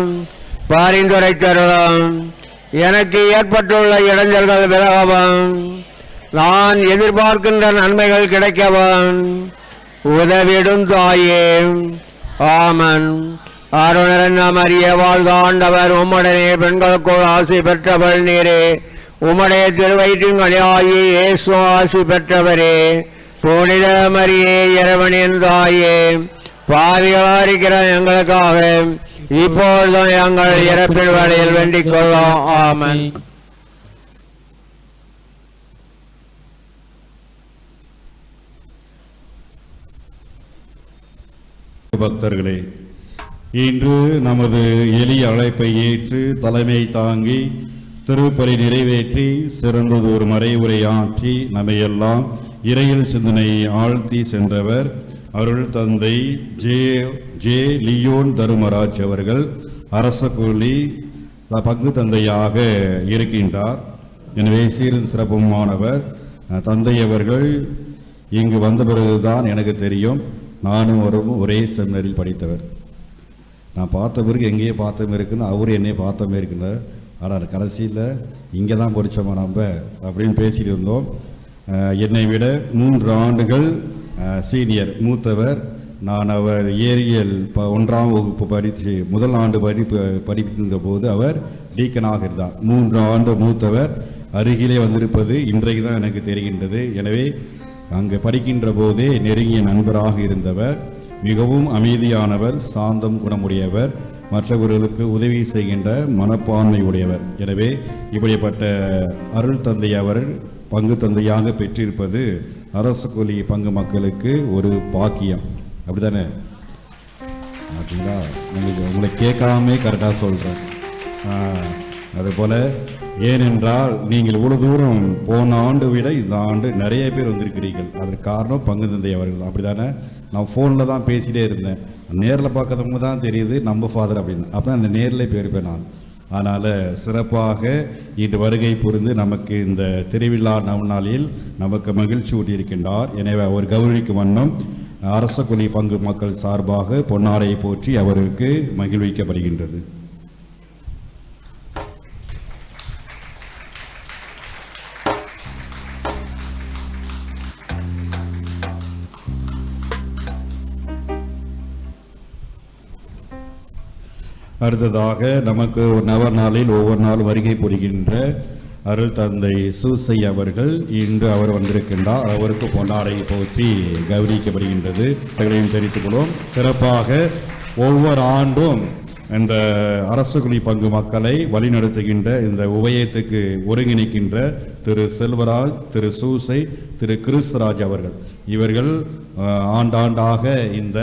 பரிந்துரைத்தருளும். எனக்கு ஏற்பட்டுள்ள இடைஞ்சல்கள் விலகவும் நான் எதிர்பார்க்கின்ற நன்மைகள் கிடைக்கவும் உதவிடும் தாயே. ஆமன். அருணரன் மரிய வாழ்க, ஆண்டவர் உம்முடனே, பெண்களுக்குள் ஆசி பெற்றவள் நீரே. உம்முடைய திருவயிற்றின் கனியாகிய இயேசு ஆசி பெற்றவரே. புனித மரியே, இறைவனின் தாயே, பாவிகளாயிருக்கிற எங்களுக்காக இப்பொழுதும் எங்கள் இறப்பின் வேளையில் வேண்டிக் கொள்ளும். ஆமன். பக்தர்களே, இன்று நமது எளிய அழைப்பை ஏற்று தலைமை தாங்கி திருப்பலி நிறைவேற்றி சிறந்ததொரு மறைவுரையாற்றி நம்மையெல்லாம் இறையில் சிந்தனையை ஆழ்த்தி சென்றவர் அருள் தந்தை ஜே லியோன் தருமராஜ் அவர்கள் அரசக்கூலி பங்கு தந்தையாக இருக்கின்றார். எனவே சீரும் சிறப்புமானவர் தந்தை அவர்கள் இங்கு வந்த பிறகுதான் எனக்கு தெரியும். நானும் ஒரே செமினரில் படித்தவர். நான் பார்த்த பிறகு எங்கேயே பார்த்தமே இருக்குன்னு அவரு என்னையே பார்த்தமே இருக்குன்னு. ஆனால் கடைசியில் இங்கே தான் படித்தோமா நம்ம அப்படின்னு பேசிட்டு இருந்தோம். என்னை விட 3 ஆண்டுகள் சீனியர் மூத்தவர். நான் அவர் ஏரியல் 1ஆம் வகுப்பு படித்து முதல் ஆண்டு படிப்பிருந்த போது அவர் டீக்கனாக இருந்தார். 3 ஆண்டு மூத்தவர் அருகிலே வந்திருப்பது இன்றைக்கு தான் எனக்கு தெரிகின்றது. எனவே அங்கே படிக்கின்ற போதே நெருங்கிய நண்பராக இருந்தவர். மிகவும் அமைதியானவர், சாந்தம் குணமுடையவர், மற்றவர்களுக்கு உதவி செய்கின்ற மனப்பான்மை உடையவர். எனவே இப்படிப்பட்ட அருள் தந்தை அவர் பங்கு தந்தையாக பெற்றிருப்பது அரசு கூலி பங்கு மக்களுக்கு ஒரு பாக்கியம். அப்படித்தானே? அப்படிங்களா? உங்களை கேட்காமே கரெக்டாக சொல்கிறேன். அதுபோல் ஏனென்றால் நீங்கள் இவ்வளோ தூரம் போன ஆண்டு விட இந்த ஆண்டு நிறைய பேர் வந்திருக்கிறீர்கள். அதற்கு காரணம் பங்கு தந்தை அவர்கள். அப்படி தானே? நான் ஃபோனில் தான் பேசிகிட்டே இருந்தேன். நேரில் பார்க்கறவங்க தான் தெரியுது நம்ம ஃபாதர் அப்படின்னு. அப்போ அந்த நேரில் போயிருப்பேன் நான். அதனால் சிறப்பாக இன்று வருகை புரிந்து நமக்கு இந்த திருவிழா நவநாளில் நமக்கு மகிழ்ச்சி ஊட்டியிருக்கின்றார். எனவே அவர் கௌரவிக்கும் வண்ணம் அரச கூலி பங்கு மக்கள் சார்பாக பொன்னாடையை போற்றி அவருக்கு மகிழ்விக்கப்படுகின்றது. அடுத்ததாக நமக்கு நவநாளில் ஒவ்வொரு நாளும் வருகை புரிகின்ற அருள் தந்தை சூசை அவர்கள் இன்று அவர் வந்திருக்கின்றார். அவருக்கு பொன்னாடை போற்றி கௌரவிக்கப்படுகின்றது. தெரிவித்துக் கொள்வோம். சிறப்பாக ஒவ்வொரு ஆண்டும் இந்த அரசு கூலி பங்கு மக்களை வழிநடத்துகின்ற இந்த உபயத்துக்கு ஒருங்கிணைக்கின்ற திரு செல்வராஜ், திரு சூசை, திரு கிறிஸ்தராஜ் அவர்கள் இவர்கள் ஆண்டாண்டாக இந்த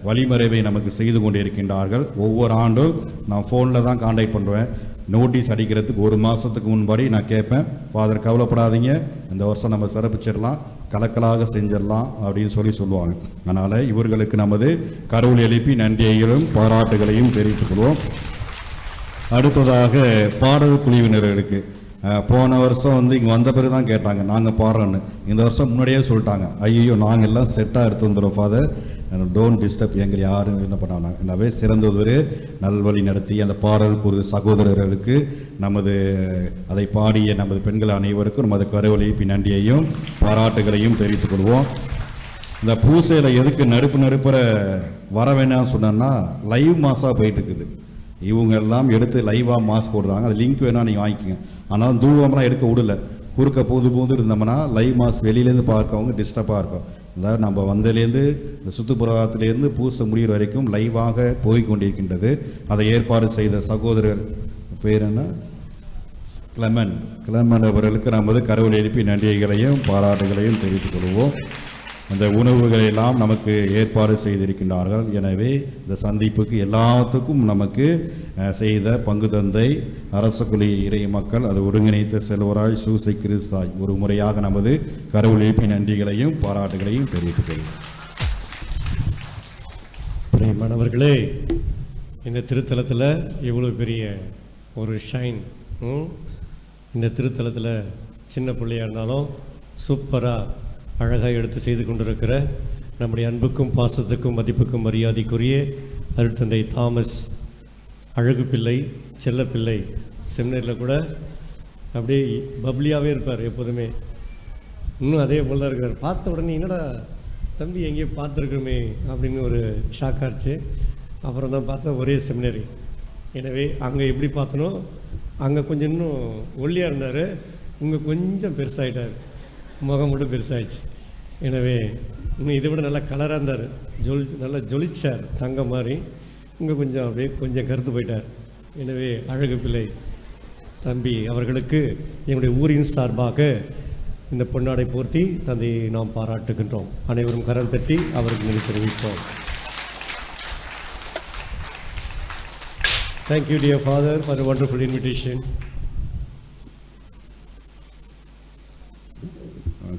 வழிமறைவை நமக்கு செய்து கொண்டிருக்கின்றார்கள். ஒவ்வொரு ஆண்டும் நான் ஃபோனில் தான் கான்டாக்ட் பண்ணுவேன். நோட்டீஸ் அடிக்கிறதுக்கு 1 மாதத்துக்கு முன்பாடி நான் கேட்பேன், ஃபாதர் கவலைப்படாதீங்க, இந்த வருஷம் நம்ம சிறப்பிச்சிடலாம், கலக்கலாக செஞ்சிடலாம் அப்படின்னு சொல்லுவாங்க. அதனால் இவர்களுக்கு நமது கருவில் எழுப்பி நன்றியையும் பாராட்டுகளையும் தெரிவித்துக் கொள்வோம். அடுத்ததாக பாடல் குழுவினர்களுக்கு போன வருஷம் இங்கே வந்த பிறகு தான் கேட்டாங்க நாங்கள் பாடுறோன்னு. இந்த வருஷம் முன்னாடியே சொல்லிட்டாங்க, ஐயோ நாங்கள் எல்லாம் செட்டாக எடுத்து வந்துடுவோம் ஃபாதர், டோன்ட் டிஸ்டர்ப், எங்கள் யாரும் என்ன பண்ணாங்க. எனவே சிறந்ததொரு நல்வழி நடத்தி அந்த பாடல் குழு சகோதரர்களுக்கு நமது அதை பாடிய நமது பெண்கள் அனைவருக்கும் நமது கருவழிப்பு நன்றியையும் பாராட்டுகளையும் தெரிவித்துக் கொள்வோம். இந்த பூசையில் எதுக்கு நடுப்புற வர வேண்டாம்னு சொன்னோன்னா லைவ் மாசாக போயிட்டு இருக்குது. இவங்க எல்லாம் எடுத்து லைவாக மாஸ் போடுறாங்க. அது லிங்க் வேணால் நீங்கள் வாங்கிக்கோங்க. ஆனால் தூரம்லாம் எடுக்க விடல. குறுக்க போது இருந்தோம்னா லைவ் மாஸ் வெளியிலேருந்து பார்க்கவங்க டிஸ்டர்பாக இருக்கும். அதாவது நம்ம வந்ததுலேருந்து இந்த சுற்றுப்புறத்துலேருந்து பூசை முடிகிற வரைக்கும் லைவாக போய் கொண்டிருக்கின்றது. அதை ஏற்பாடு செய்த சகோதரர் பேர் என்ன, கிளமன் அவர்களுக்கு நமது கரவொலி எழுப்பி நன்றிகளையும் பாராட்டுகளையும் தெரிவித்துக் கொள்வோம். அந்த உணவுகளை எல்லாம் நமக்கு ஏற்பாடு செய்திருக்கின்றார்கள். எனவே இந்த சந்திப்புக்கு எல்லாத்துக்கும் நமக்கு செய்த பங்கு தந்தை அரசகுலி இறை மக்கள், அது ஒருங்கிணைத்த செல்வராய் சூசை கிறிஸ்தாய் ஒரு முறையாக நமது கரவொலி எழுப்பி நன்றிகளையும் பாராட்டுகளையும் தெரிவித்துக் கொள்வோம். பிரியமானவர்களே, இந்த திருத்தலத்தில் இவ்வளோ பெரிய ஒரு ஷைன், இந்த திருத்தலத்தில் சின்ன பிள்ளையாக இருந்தாலும் சூப்பராக அழகாக எடுத்து செய்து கொண்டிருக்கிற நம்முடைய அன்புக்கும் பாசத்துக்கும் மதிப்புக்கும் மரியாதைக்குரிய அருட்தந்தை தாமஸ் அழகு பிள்ளை, செல்ல பிள்ளை, செமினரியில் கூட அப்படியே பப்ளியாகவே இருப்பார் எப்போதுமே. இன்னும் அதே போல் தான் இருக்கிறார். பார்த்த உடனே என்னடா தம்பி எங்கேயோ பார்த்துருக்குமே அப்படின்னு ஒரு ஷாக் ஆச்சு. அப்புறம் தான் பார்த்தா ஒரே செமினரி. எனவே அங்கே எப்படி பார்த்தனோ அங்கே கொஞ்சம் இன்னும் ஒல்லியாக இருந்தார், இங்கே கொஞ்சம் பெருசாகிட்டார், முகம் மட்டும் பெருசாகிடுச்சு. எனவே இன்னும் இதை விட நல்லா கலராக இருந்தார், நல்லா ஜொலிச்சார் தங்க மாதிரி. இங்கே கொஞ்சம் அப்படியே கொஞ்சம் கருத்து போயிட்டார். எனவே அழகு பிள்ளை தம்பி அவர்களுக்கு என்னுடைய ஊரின் சார்பாக இந்த பொன்னாடை போர்த்தி தந்தையை நாம் பாராட்டுகின்றோம். அனைவரும் கரம் தட்டி அவருக்கு நன்றி தெரிவிப்போம். Thank you, dear Father, for a wonderful invitation.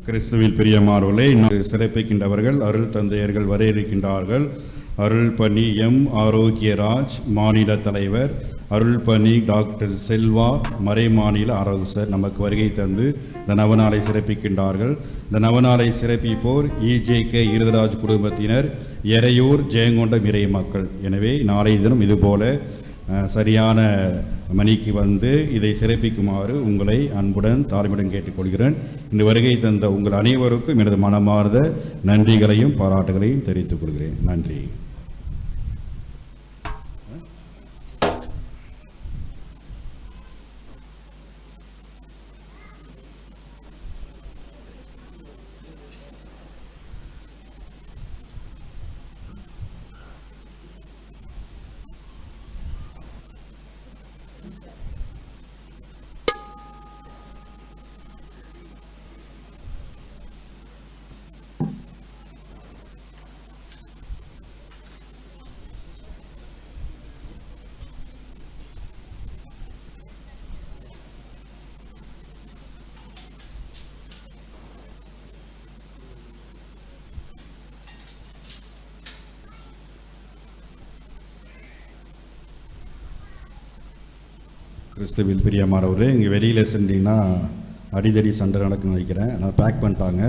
கிறிஸ்துவில் பிரியமானவர்களே, சிறப்பிக்கின்றவர்கள் அருள் தந்தையர்கள் வர இருக்கின்றார்கள். அருள் பணி எம் ஆரோக்கியராஜ் மாநில தலைவர், அருள் பணி டாக்டர் செல்வா மறைமாநில ஆரோக்கியர் நமக்கு வருகை தந்து இந்த நவநாளை சிறப்பிக்கின்றார்கள். இந்த நவநாளை சிறப்பிப்போர் EJK இருதராஜ் குடும்பத்தினர், எறையூர் ஜெயங்கொண்டம் இறை மக்கள். எனவே நாளை தினம் இதுபோல சரியான மணிக்கு வந்து இதை சிறப்பிக்குமாறு உங்களை அன்புடன் தாழ்மையுடன் கேட்டுக்கொள்கிறேன். இன்று வருகை தந்த உங்கள் அனைவருக்கும் எனது மனமார்ந்த நன்றிகளையும் பாராட்டுகளையும் தெரிவித்துக் கொள்கிறேன். நன்றி. கிறிஸ்துவில் பிரியமானவரே, இங்கே வெளியில் சென்றீங்கன்னா அடிதடி சண்டை நடக்குன்னு நினைக்கிறேன். நான் பேக் பண்ணிட்டாங்க,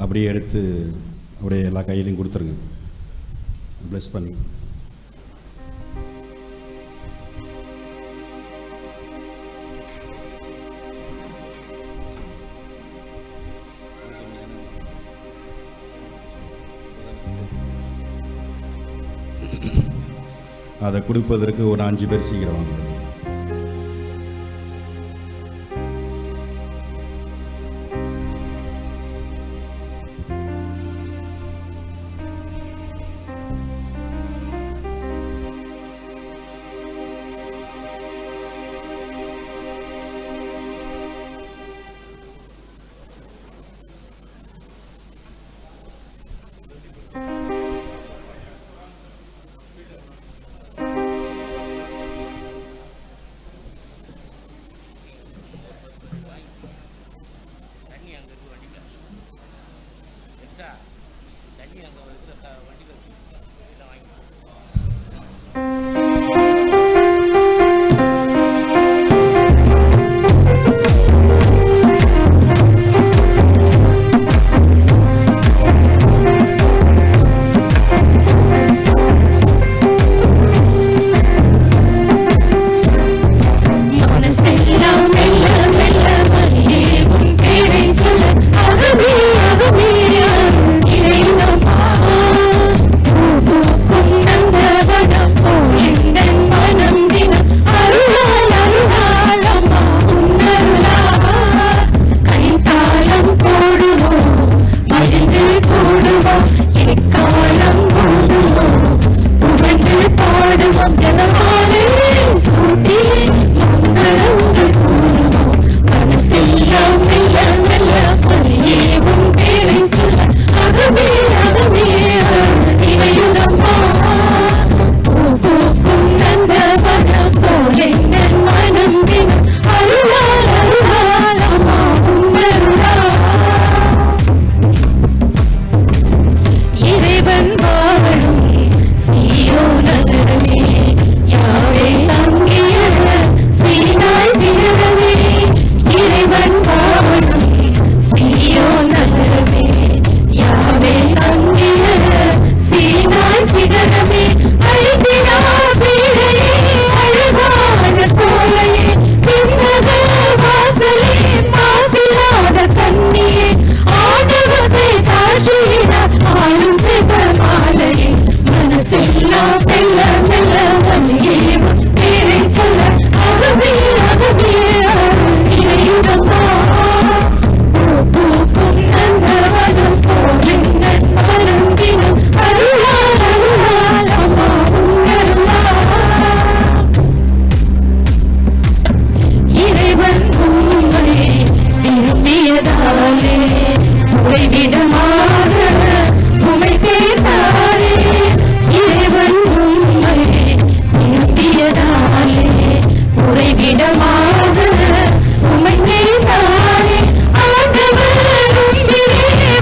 அப்படியே எடுத்து அப்படியே எல்லா கையிலையும் கொடுத்துருங்க. ப்ளஸ் பண்ணி அதை கொடுப்பதற்கு ஒரு 5 பேர் சீக்கிரம் வாங்க. அகமே பாடுவோம் எக்காலம் கொள்ளுவோம் புகழ்ந்து பாடுவோம் ஜெபமாலை சூட்டி மங்களங்கள் கூறுவோம் மனசெல்லாம் மெல்ல மெல்ல பணியேவும் பேரை சொல்ல அகமே அகமே இணையுதம்மா பூக்கும் நந்தவனம் போலே என் மனம் தினம் அருளால் அருளால் அம்மா உன்னருளால் இறைவன் வாழும் சீயோன் நகரமே யாவே தங்கிய சீனாய் சிகரமே இறைவன் வாழும் சீயோன் நகரமே யாவே தங்கிய சீனாய் சிகரமே அழிப்பினா பேரையே அழகான சோலையே பின்னக வாசலே மாசில்லாத கண்ணியே ஆண்டவத்தை தாழ்ச்சியினார் ஆளும் ஜெபமாலையே மனசெல்லாம் மெல்ல மெல்ல வழியே பேரை சொல்ல அகமே அகமே இணையுதம்மா பூக்கும் நந்தவனம் போலே என் மனம் தினம் அருளால் அருளால் அம்மா உன்னருளால் இறைவன் உம்மை விரும்பியதாலே உறைவிடமாக உம்மை சேர்த்தாரே இறைவன் உம்மை விரும்பியதாலே உறைவிடமாக உம்மை சேர்த்தாரே ஆண்டவர் உம்மிலே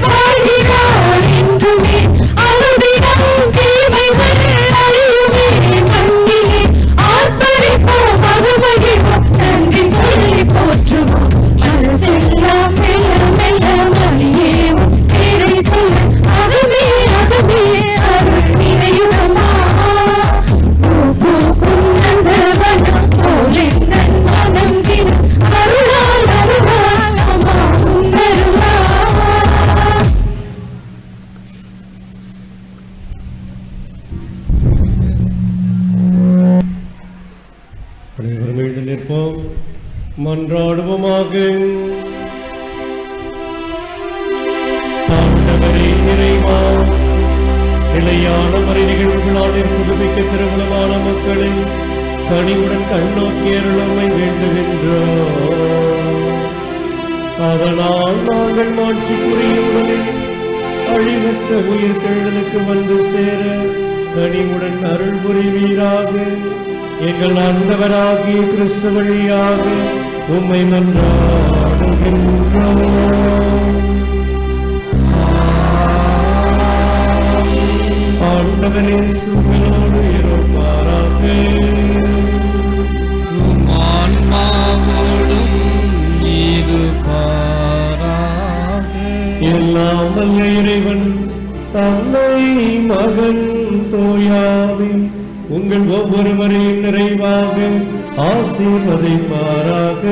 வாழ்கிறார் என்றுமே அருதினம் தீமைகள் அழியுமே மண்ணிலே ஆர்ப்பரிப்போம் மகிழ்வோம் நன்றி சொல்லி போற்றுவோம் மனசெல்லாம் மெல்ல மெல்ல மணியேவும் பேரை சொல்ல அகமே அகமே அருள் நிறையுதம்மா பூக்கும் நந்தவனம் போலே என் மனம் தினம் அருளால் அருளால் அம்மா உன்னருளால் அனைவரும் எழுந்து நிற்போம், மன்றாடுவோமாக. ஆண்டவரே இறைவா, நிலையான மறை நிகழ்வுகளால் புதுப்பிக்க திருமணமான மக்களை கனிவுடன் கண்ணோக்கி அருளமை வேண்டுகின்றோம். அதனால் நாங்கள் மாட்சிக்குரிய உடலில் அழிவற்ற உயிர் தெழுதலுக்கு வந்து சேர கனிவுடன் அருள் புரிவீராக. எங்கள் ஆண்டவராகிய கிறிஸ்து வழியாக உம்மை மன்றாடுகின்றோம். ஆண்டவரே சுமனோடு இருப்பாராக. ஆன்மாவோடும் இருப்பாராக. எல்லாம் வல்ல இறைவன் தந்தை மகன் தோயாவி உங்கள் ஒவ்வொருவரையும் நிறைவாக ஆசீர்வதிப்பாராக.